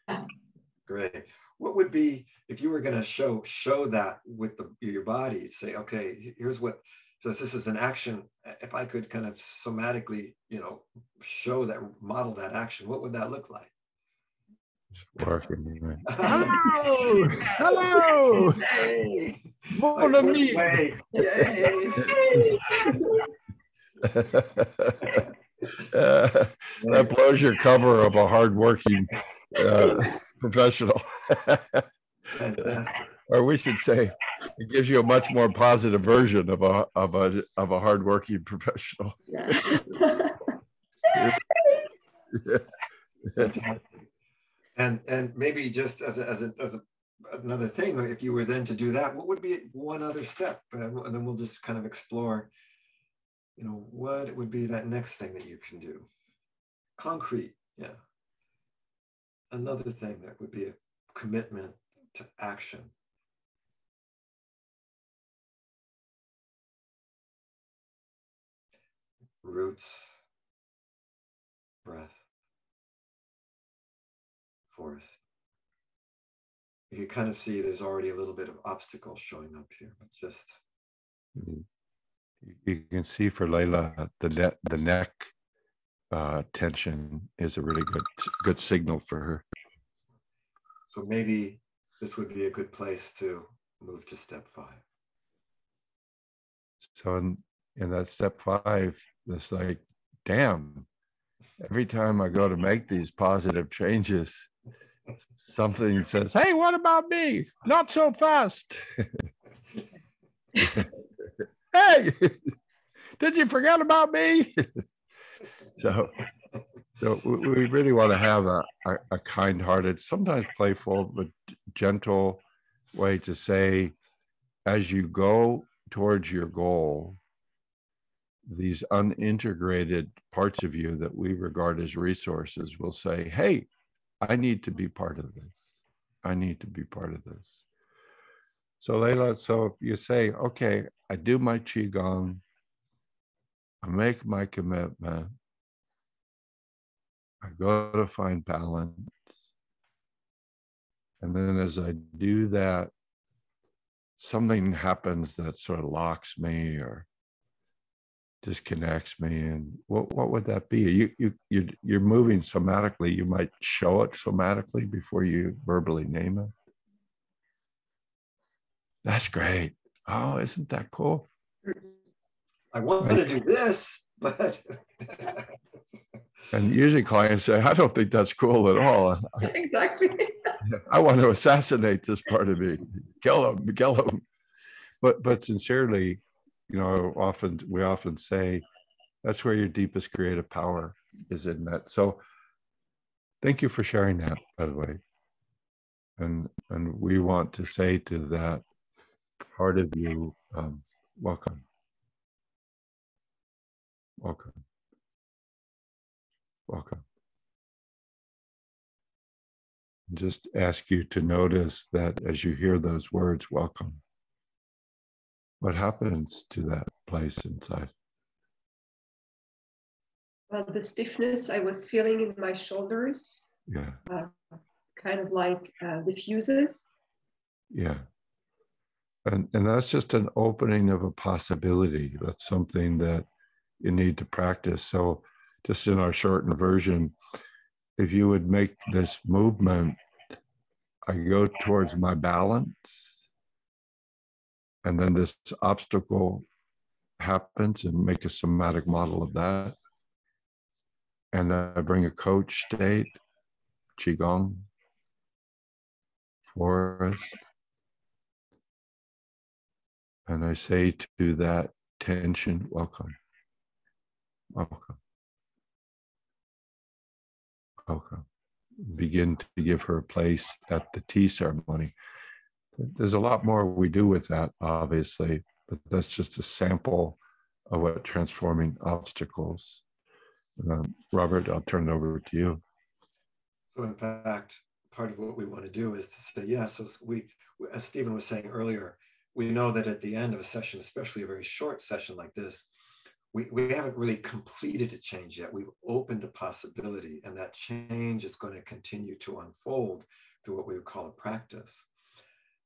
Great. What would be, if you were going to show that with your body, say, okay, here's what, so this is an action. If I could kind of somatically, show that, model that action, what would that look like? It's working. Right? Hello! Hello! Yay! Mon ami! Yay! That blows your cover of a hardworking professional. Fantastic. Or we should say, it gives you a much more positive version of a hardworking professional. Fantastic. And maybe just as another thing, if you were then to do that, what would be one other step? And then we'll just kind of explore, you know, what would be that next thing that you can do? Concrete, yeah. Another thing that would be a commitment to action. Roots, breath, forest. You can kind of see there's already a little bit of obstacle showing up here, but just. You can see for Leila, the neck tension is a really good signal for her. So maybe this would be a good place to move to step 5. So in that step 5, it's like, damn, every time I go to make these positive changes, something says, hey, what about me? Not so fast. Hey, did you forget about me? So we really want to have a kind-hearted, sometimes playful, but gentle way to say, as you go towards your goal, these unintegrated parts of you that we regard as resources will say, hey, I need to be part of this. I need to be part of this. So Leila, so you say, okay, I do my Qigong, I make my commitment, I go to find balance. And then as I do that, something happens that sort of locks me or disconnects me. And what would that be? You're moving somatically. You might show it somatically before you verbally name it. That's great. Oh, isn't that cool? I want to do this, but. And usually clients say, I don't think that's cool at all. Exactly. I want to assassinate this part of me. Kill him. But sincerely, you know, we often say that's where your deepest creative power is in that. So thank you for sharing that, by the way. And we want to say to that part of you, welcome. Welcome. Welcome. Just ask you to notice that as you hear those words, welcome, what happens to that place inside? Well, the stiffness I was feeling in my shoulders, Yeah. kind of like diffuses. Yeah. And that's just an opening of a possibility. That's something that you need to practice. So just in our shortened version, if you would make this movement, I go towards my balance, and then this obstacle happens, and make a somatic model of that. And I bring a coach state, Qigong, forest, and I say to that tension, welcome, welcome, welcome. Begin to give her a place at the tea ceremony. There's a lot more we do with that, obviously, but that's just a sample of what transforming obstacles. Robert, I'll turn it over to you. So in fact, part of what we want to do is to say, yeah, so we, as Stephen was saying earlier, we know that at the end of a session, especially a very short session like this, we haven't really completed a change yet. We've opened a possibility, and that change is going to continue to unfold through what we would call a practice.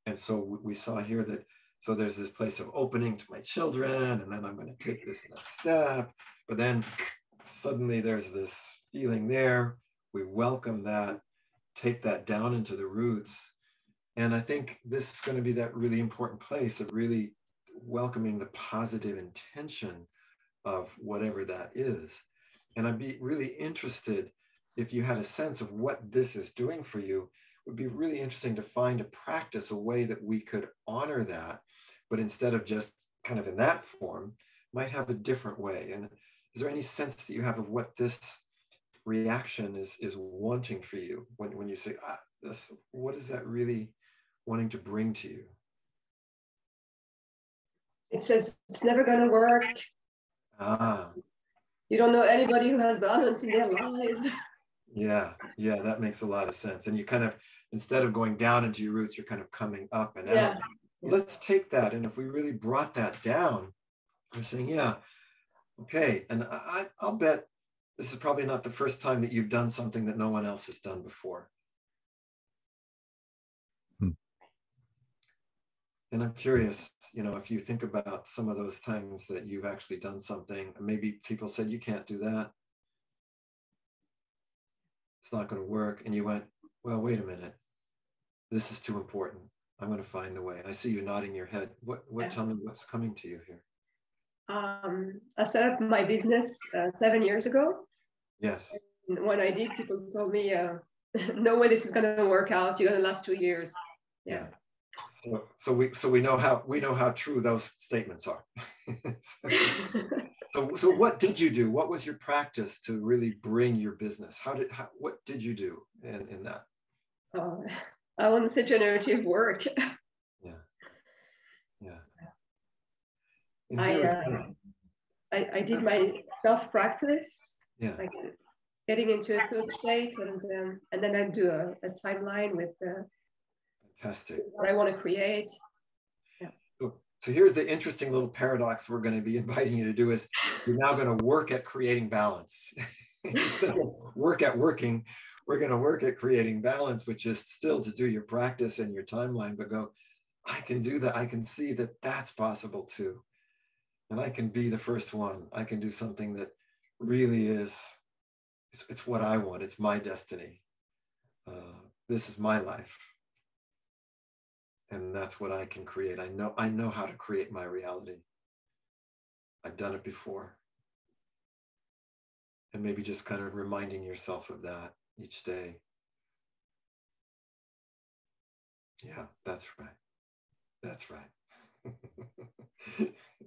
And so we saw here that, so there's this place of opening to my children, and then I'm going to take this next step, but then suddenly there's this feeling there. We welcome that, take that down into the roots. And I think this is going to be that really important place of really welcoming the positive intention of whatever that is. And I'd be really interested if you had a sense of what this is doing for you. It would be really interesting to find a practice, a way that we could honor that, but instead of just kind of in that form, might have a different way. And is there any sense that you have of what this reaction is wanting for you when you say, this, what is that really wanting to bring to you? It says it's never going to work. You don't know anybody who has balance in their lives. Yeah, that makes a lot of sense. And you kind of, instead of going down into your roots, you're kind of coming up and out. Let's take that. And if we really brought that down, I'm saying, yeah, okay. And I'll bet this is probably not the first time that you've done something that no one else has done before. And I'm curious, if you think about some of those times that you've actually done something, maybe people said, you can't do that. It's not going to work. And you went, well, wait a minute. This is too important. I'm going to find a way. I see you nodding your head. Tell me what's coming to you here. I set up my business 7 years ago. Yes. And when I did, people told me, no way this is going to work out. You're going to last 2 years. Yeah. So we know how true those statements are. So what did you do? What was your practice to really bring your business? What did you do in that? I want to say generative work. I did my self-practice, like getting into a coach state, and then I do a timeline with fantastic. What I want to create. Yeah. So here's the interesting little paradox we're going to be inviting you to do is you're now going to work at creating balance. Instead of work at working, we're going to work at creating balance, which is still to do your practice and your timeline, but go, I can do that. I can see that that's possible too. And I can be the first one. I can do something that really is, it's what I want. It's my destiny. This is my life. And that's what I can create. I know how to create my reality. I've done it before. And maybe just kind of reminding yourself of that each day. Yeah, that's right. That's right.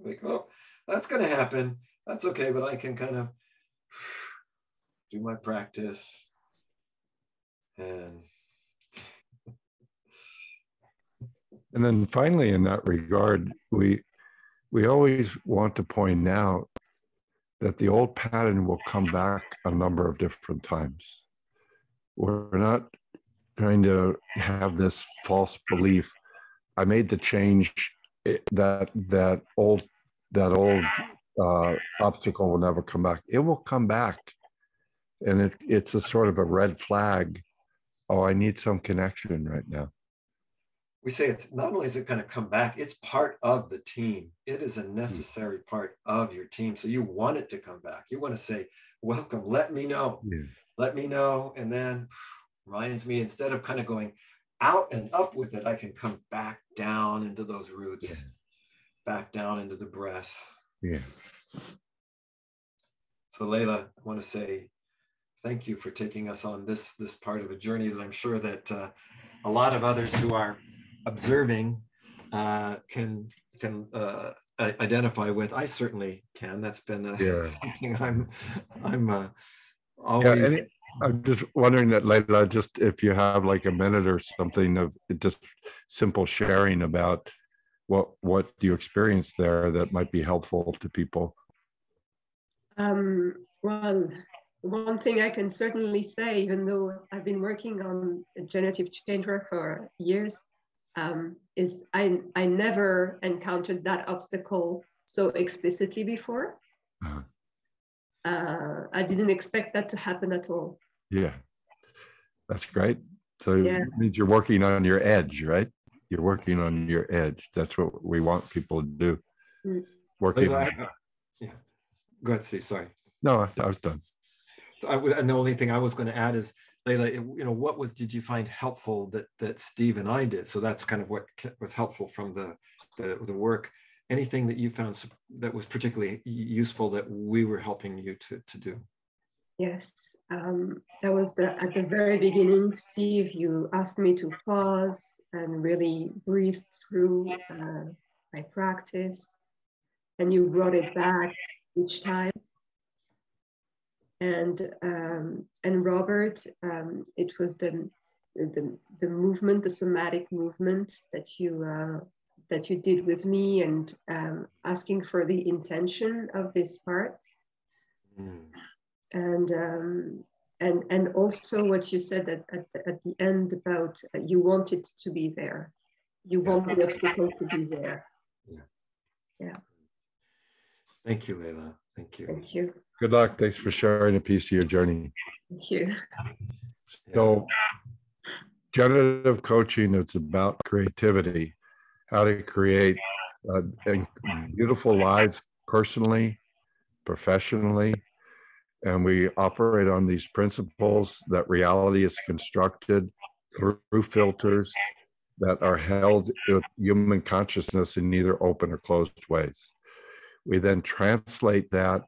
Like, oh, that's going to happen. That's okay, but I can kind of do my practice and then finally, in that regard, we always want to point out that the old pattern will come back a number of different times. We're not trying to have this false belief. I made the change, that old obstacle will never come back. It will come back, and it's a sort of a red flag. Oh, I need some connection right now. We say it's not only is it going to come back, it's part of the team. It is a necessary part of your team. So you want it to come back. You want to say, welcome, let me know. Yeah. Let me know. And then reminds me, instead of kind of going out and up with it, I can come back down into those roots, back down into the breath. Yeah. So Leila, I want to say thank you for taking us on this part of a journey that I'm sure that a lot of others who are observing can identify with. I certainly can. That's been something I'm always. Yeah, I'm just wondering that, Leila, just if you have like a minute or something of just simple sharing about what you experienced there that might be helpful to people. Well, one thing I can certainly say, even though I've been working on generative change work for years, is I never encountered that obstacle so explicitly before. I didn't expect that to happen at all. Yeah, that's great. So it means you're working on your edge, right? You're working on your edge. That's what we want people to do. Working. Yeah. Go ahead, Steve. Sorry. No, I was done. So and the only thing I was going to add is Leila, what did you find helpful that Steve and I did? So that's kind of what was helpful from the work. Anything that you found that was particularly useful that we were helping you to do? Yes, that was at the very beginning, Steve, you asked me to pause and really breathe through my practice, and you brought it back each time. And Robert, it was the movement, the somatic movement that you did with me, and asking for the intention of this part. And also what you said at the end about you want it to be there. You want the obstacle to be there. Yeah. Thank you, Leila. Thank you. Thank you. Good luck. Thanks for sharing a piece of your journey. Thank you. So generative coaching, it's about creativity, how to create beautiful lives personally, professionally. And we operate on these principles that reality is constructed through filters that are held with human consciousness in either open or closed ways. We then translate that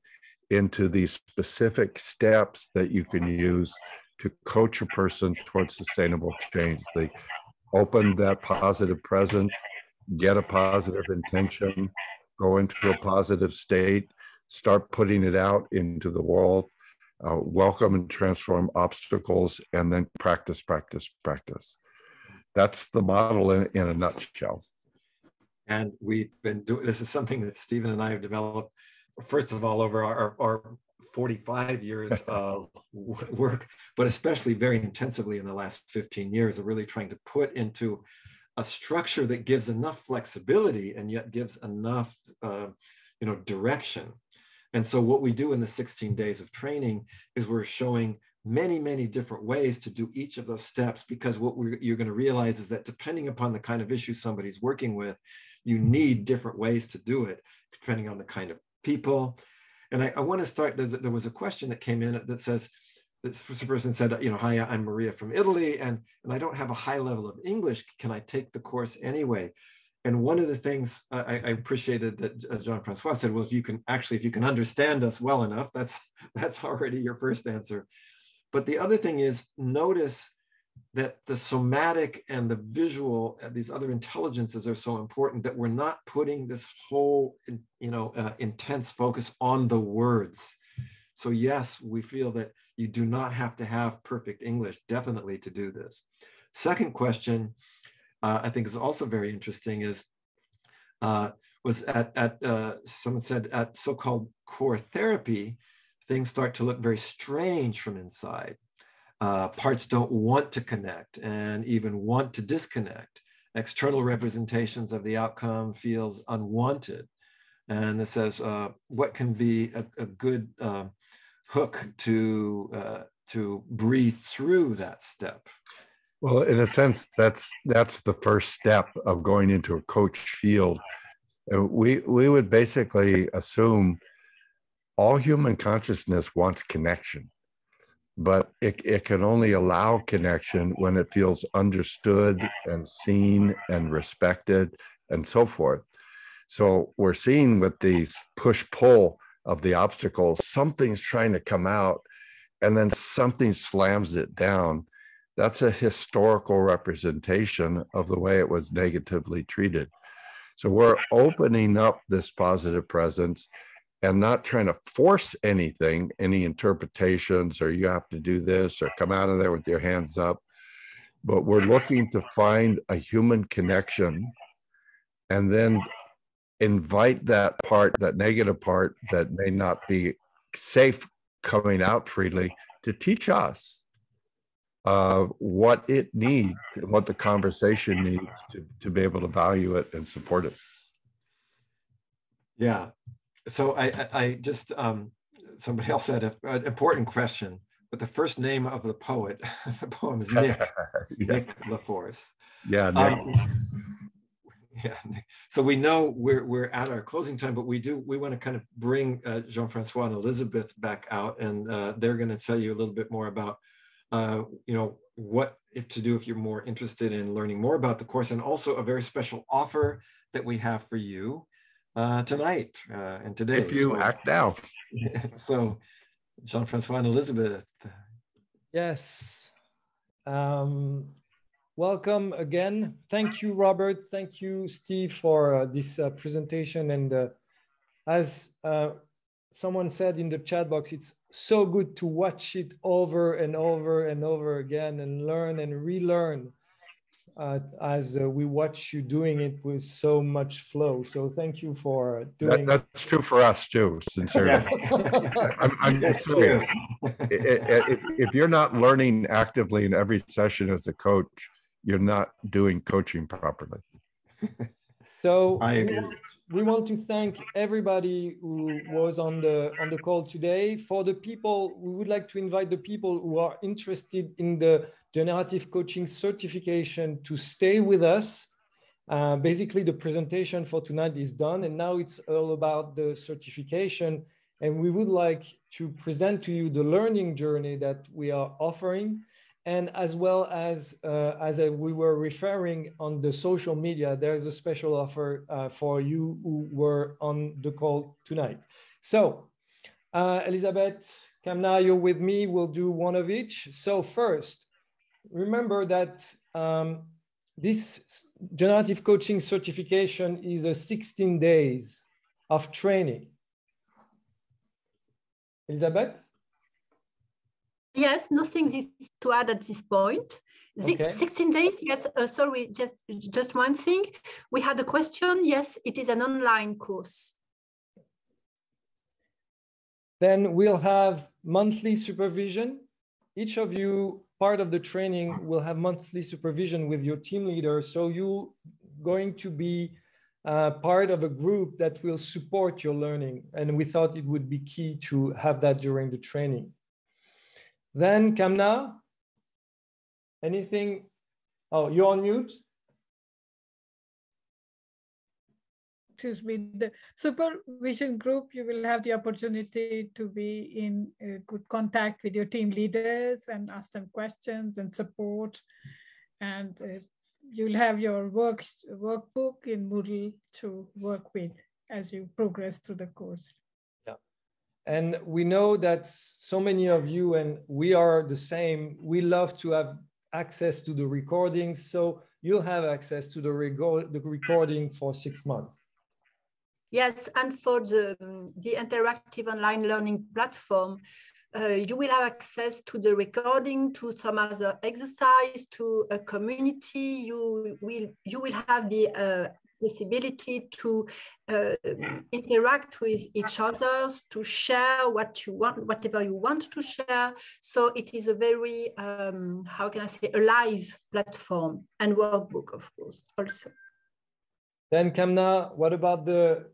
into these specific steps that you can use to coach a person towards sustainable change. They open that positive presence, get a positive intention, go into a positive state, start putting it out into the world, welcome and transform obstacles, and then practice, practice, practice. That's the model in a nutshell. And we've been doing, this is something that Stephen and I have developed, first of all, over our 45 years of work, but especially very intensively in the last 15 years of really trying to put into a structure that gives enough flexibility and yet gives enough direction. And so what we do in the 16 days of training is we're showing many, many different ways to do each of those steps, because what you're going to realize is that depending upon the kind of issue somebody's working with, you need different ways to do it, depending on the kind of people. And I want to start, there was a question that came in that says, this person said, hi, I'm Maria from Italy, and I don't have a high level of English. Can I take the course anyway? And one of the things I appreciated that Jean-Francois said, well, if you can understand us well enough, that's already your first answer. But the other thing is, notice that the somatic and the visual, these other intelligences are so important that we're not putting this whole, intense focus on the words. So yes, we feel that you do not have to have perfect English, definitely, to do this. Second question, I think is also very interesting, is was someone said at so-called core therapy, things start to look very strange from inside. Parts don't want to connect and even want to disconnect. External representations of the outcome feels unwanted. And it says, what can be a good hook to breathe through that step? Well, in a sense, that's the first step of going into a coach field. We would basically assume all human consciousness wants connection, but it can only allow connection when it feels understood and seen and respected and so forth. So we're seeing with these push-pull of the obstacles, something's trying to come out and then something slams it down. That's a historical representation of the way it was negatively treated. So we're opening up this positive presence and not trying to force anything, any interpretations, or you have to do this, or come out of there with your hands up. But we're looking to find a human connection and then invite that part, that negative part that may not be safe coming out freely, to teach us what it needs, what the conversation needs to be able to value it and support it. Yeah. So I just, somebody else had an important question, but the first name of the poet, the poem is Nick, yeah. Nick LaForce. Yeah, Nick. Yeah. So we know we're at our closing time, but we want to kind of bring Jean-Francois and Elizabeth back out, and they're going to tell you a little bit more about what to do if you're more interested in learning more about the course, and also a very special offer that we have for you tonight and today. If you act now. So, Jean-Francois and Elizabeth. Yes. Welcome again. Thank you, Robert. Thank you, Steve, for this presentation. And as someone said in the chat box, it's so good to watch it over and over and over again and learn and relearn as we watch you doing it with so much flow. So thank you for doing That's true for us too, sincerely. I'm serious. If you're not learning actively in every session as a coach, you're not doing coaching properly. So we want to thank everybody who was on the call today. For the people, we would like to invite the people who are interested in the generative coaching certification to stay with us. Basically, the presentation for tonight is done, and now it's all about the certification. And we would like to present to you the learning journey that we are offering. And as well as we were referring on the social media, there's a special offer for you who were on the call tonight. So Elizabeth, Kamna, you're with me. We'll do one of each. So first, remember that this generative coaching certification is a 16 days of training. Elizabeth? Yes, nothing is to add at this point. Okay. 16 days, yes, sorry, just one thing. We had a question. Yes, it is an online course. Then we'll have monthly supervision. Each of you, part of the training, will have monthly supervision with your team leader. So you're going to be part of a group that will support your learning. And we thought it would be key to have that during the training. Then Kamna, anything? Oh, you're on mute. Excuse me, the supervision group, you will have the opportunity to be in good contact with your team leaders and ask them questions and support. And you'll have your workbook in Moodle to work with as you progress through the course. And we know that so many of you, and we are the same, we love to have access to the recordings. So you'll have access to the recording for 6 months. Yes, and for the interactive online learning platform, you will have access to the recording, to some other exercise, to a community. You will have the possibility to interact with each other, to share what you want, whatever you want to share. So it is a very, how can I say, a live platform and workbook, of course, also. Then Kamna, what about the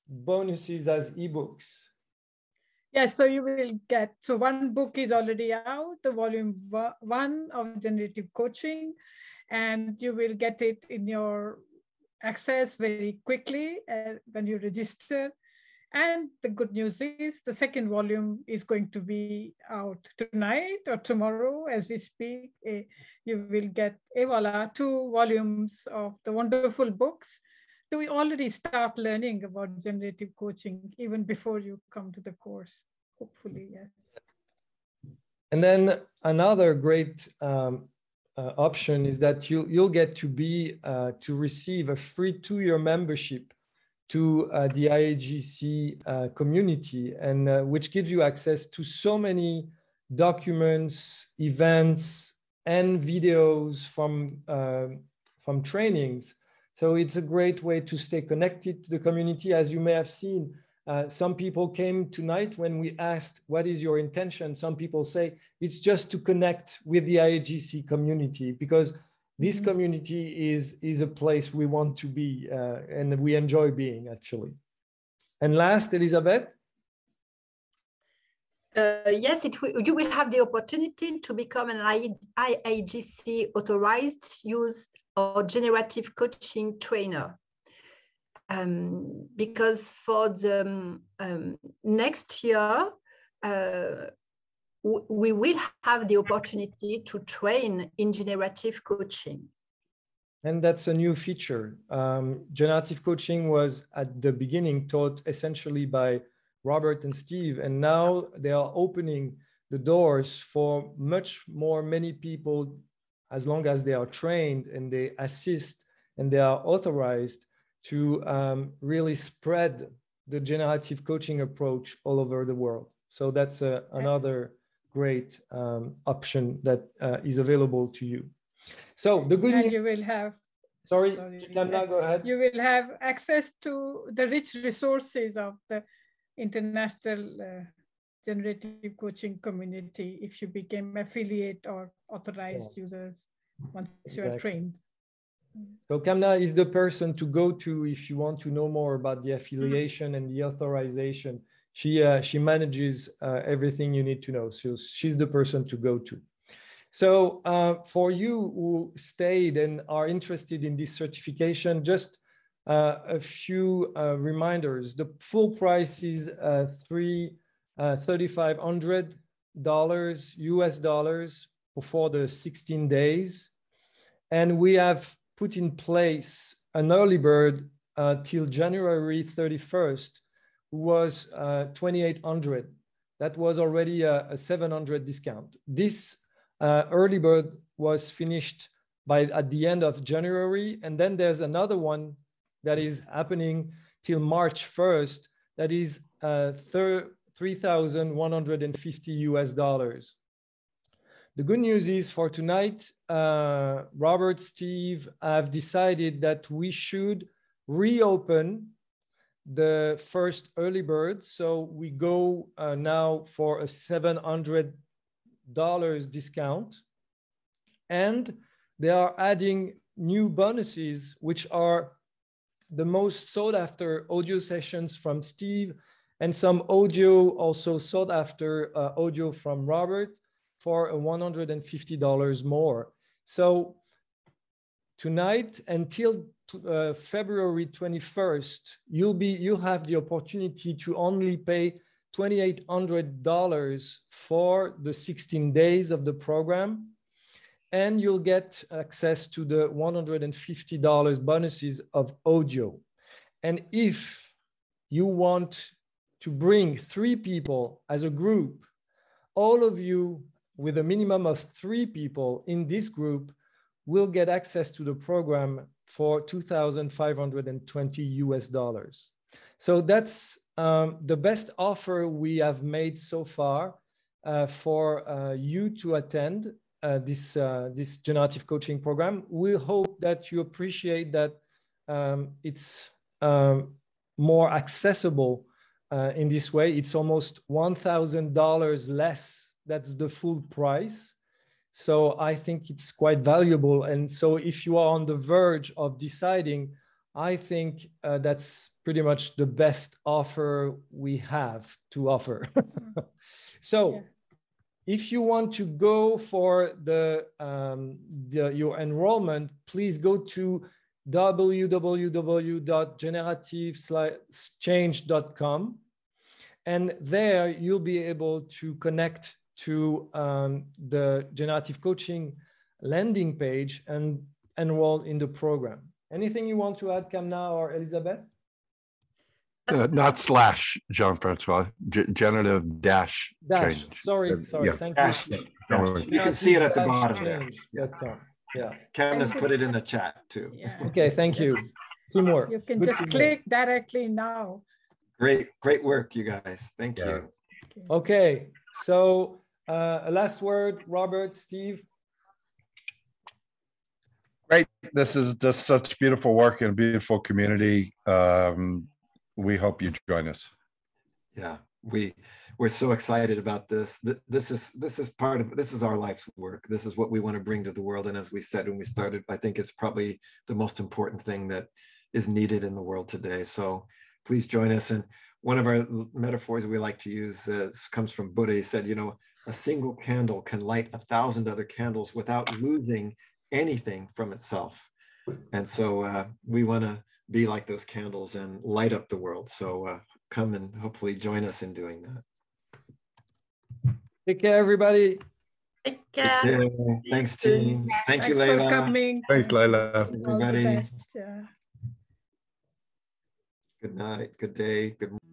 bonuses as ebooks? Yes, so you will get, so one book is already out, the volume 1 of generative coaching, and you will get it in your access very quickly when you register. And the good news is the second volume is going to be out tonight or tomorrow as we speak. You will get, voila, 2 volumes of the wonderful books to already start learning about generative coaching even before you come to the course, hopefully, yes. And then another great option is that you'll get to to receive a free 2-year membership to the IAGC community, and which gives you access to so many documents, events, and videos from trainings. So it's a great way to stay connected to the community. As you may have seen, some people came tonight when we asked, what is your intention? Some people say, it's just to connect with the IAGC community, because this community is a place we want to be and we enjoy being, actually. And last, Elizabeth? Yes, you will have the opportunity to become an IAGC authorized, used, or generative coaching trainer. Because for the next year, we will have the opportunity to train in generative coaching. And that's a new feature. Generative coaching was at the beginning taught essentially by Robert and Steve, and now they are opening the doors for many people, as long as they are trained and they assist and they are authorized to really spread the generative coaching approach all over the world. So that's another great option that is available to you. So the good news, you will have, sorry, Kamna, go ahead. You will have access to the rich resources of the international generative coaching community if you became affiliate or authorized users once you are trained. So Kamna is the person to go to if you want to know more about the affiliation and the authorization. She manages everything you need to know. So she's the person to go to. So for you who stayed and are interested in this certification, just a few reminders. The full price is $3,500 US dollars for the 16 days. And we have put in place an early bird till January 31st, who was $2,800. That was already a $700 discount. This early bird was finished at the end of January. And then there's another one that is happening till March 1st. That is $3,150 US dollars. The good news is for tonight, Robert, Steve have decided that we should reopen the first early bird. So we go now for a $700 discount. And they are adding new bonuses, which are the most sought after audio sessions from Steve and some audio also sought after audio from Robert, for $150 more. So tonight until February 21st, you'll have the opportunity to only pay $2,800 for the 16 days of the program, and you'll get access to the $150 bonuses of audio. And if you want to bring 3 people as a group, all of you with a minimum of 3 people in this group will get access to the program for $2,520 US dollars. So that's the best offer we have made so far for you to attend this generative coaching program. We hope that you appreciate that it's more accessible in this way. It's almost $1,000 less. That's the full price. So I think it's quite valuable. And so if you are on the verge of deciding, I think that's pretty much the best offer we have to offer. So if you want to go for your enrollment, please go to www.generativechange.com. And there you'll be able to connect to the generative coaching landing page and enroll in the program. Anything you want to add, Kamna or Elizabeth? Not slash, Jean-Francois, generative dash change. Sorry, Yeah. Thank Dash. you. You can see it at the bottom there. Yeah. Kamna's put it in the chat too. Yeah. Okay, thank you. Teamwork. You can Good just click directly now. Great work, you guys. Thank you. Okay, so a last word, Robert, Steve. Great. This is just such beautiful work and a beautiful community. We hope you join us. Yeah, we're so excited about this. This is our life's work. This is what we want to bring to the world. And as we said when we started, I think it's probably the most important thing that is needed in the world today. So please join us. And one of our metaphors we like to use comes from Buddha. He said, you know, a single candle can light 1,000 other candles without losing anything from itself. And so we want to be like those candles and light up the world. So come and hopefully join us in doing that. Take care, everybody. Take care. Thanks, team. Thank you, Leila. For coming. Thanks, Leila. All the Everybody. best. Yeah. Good night. Good day. Good morning.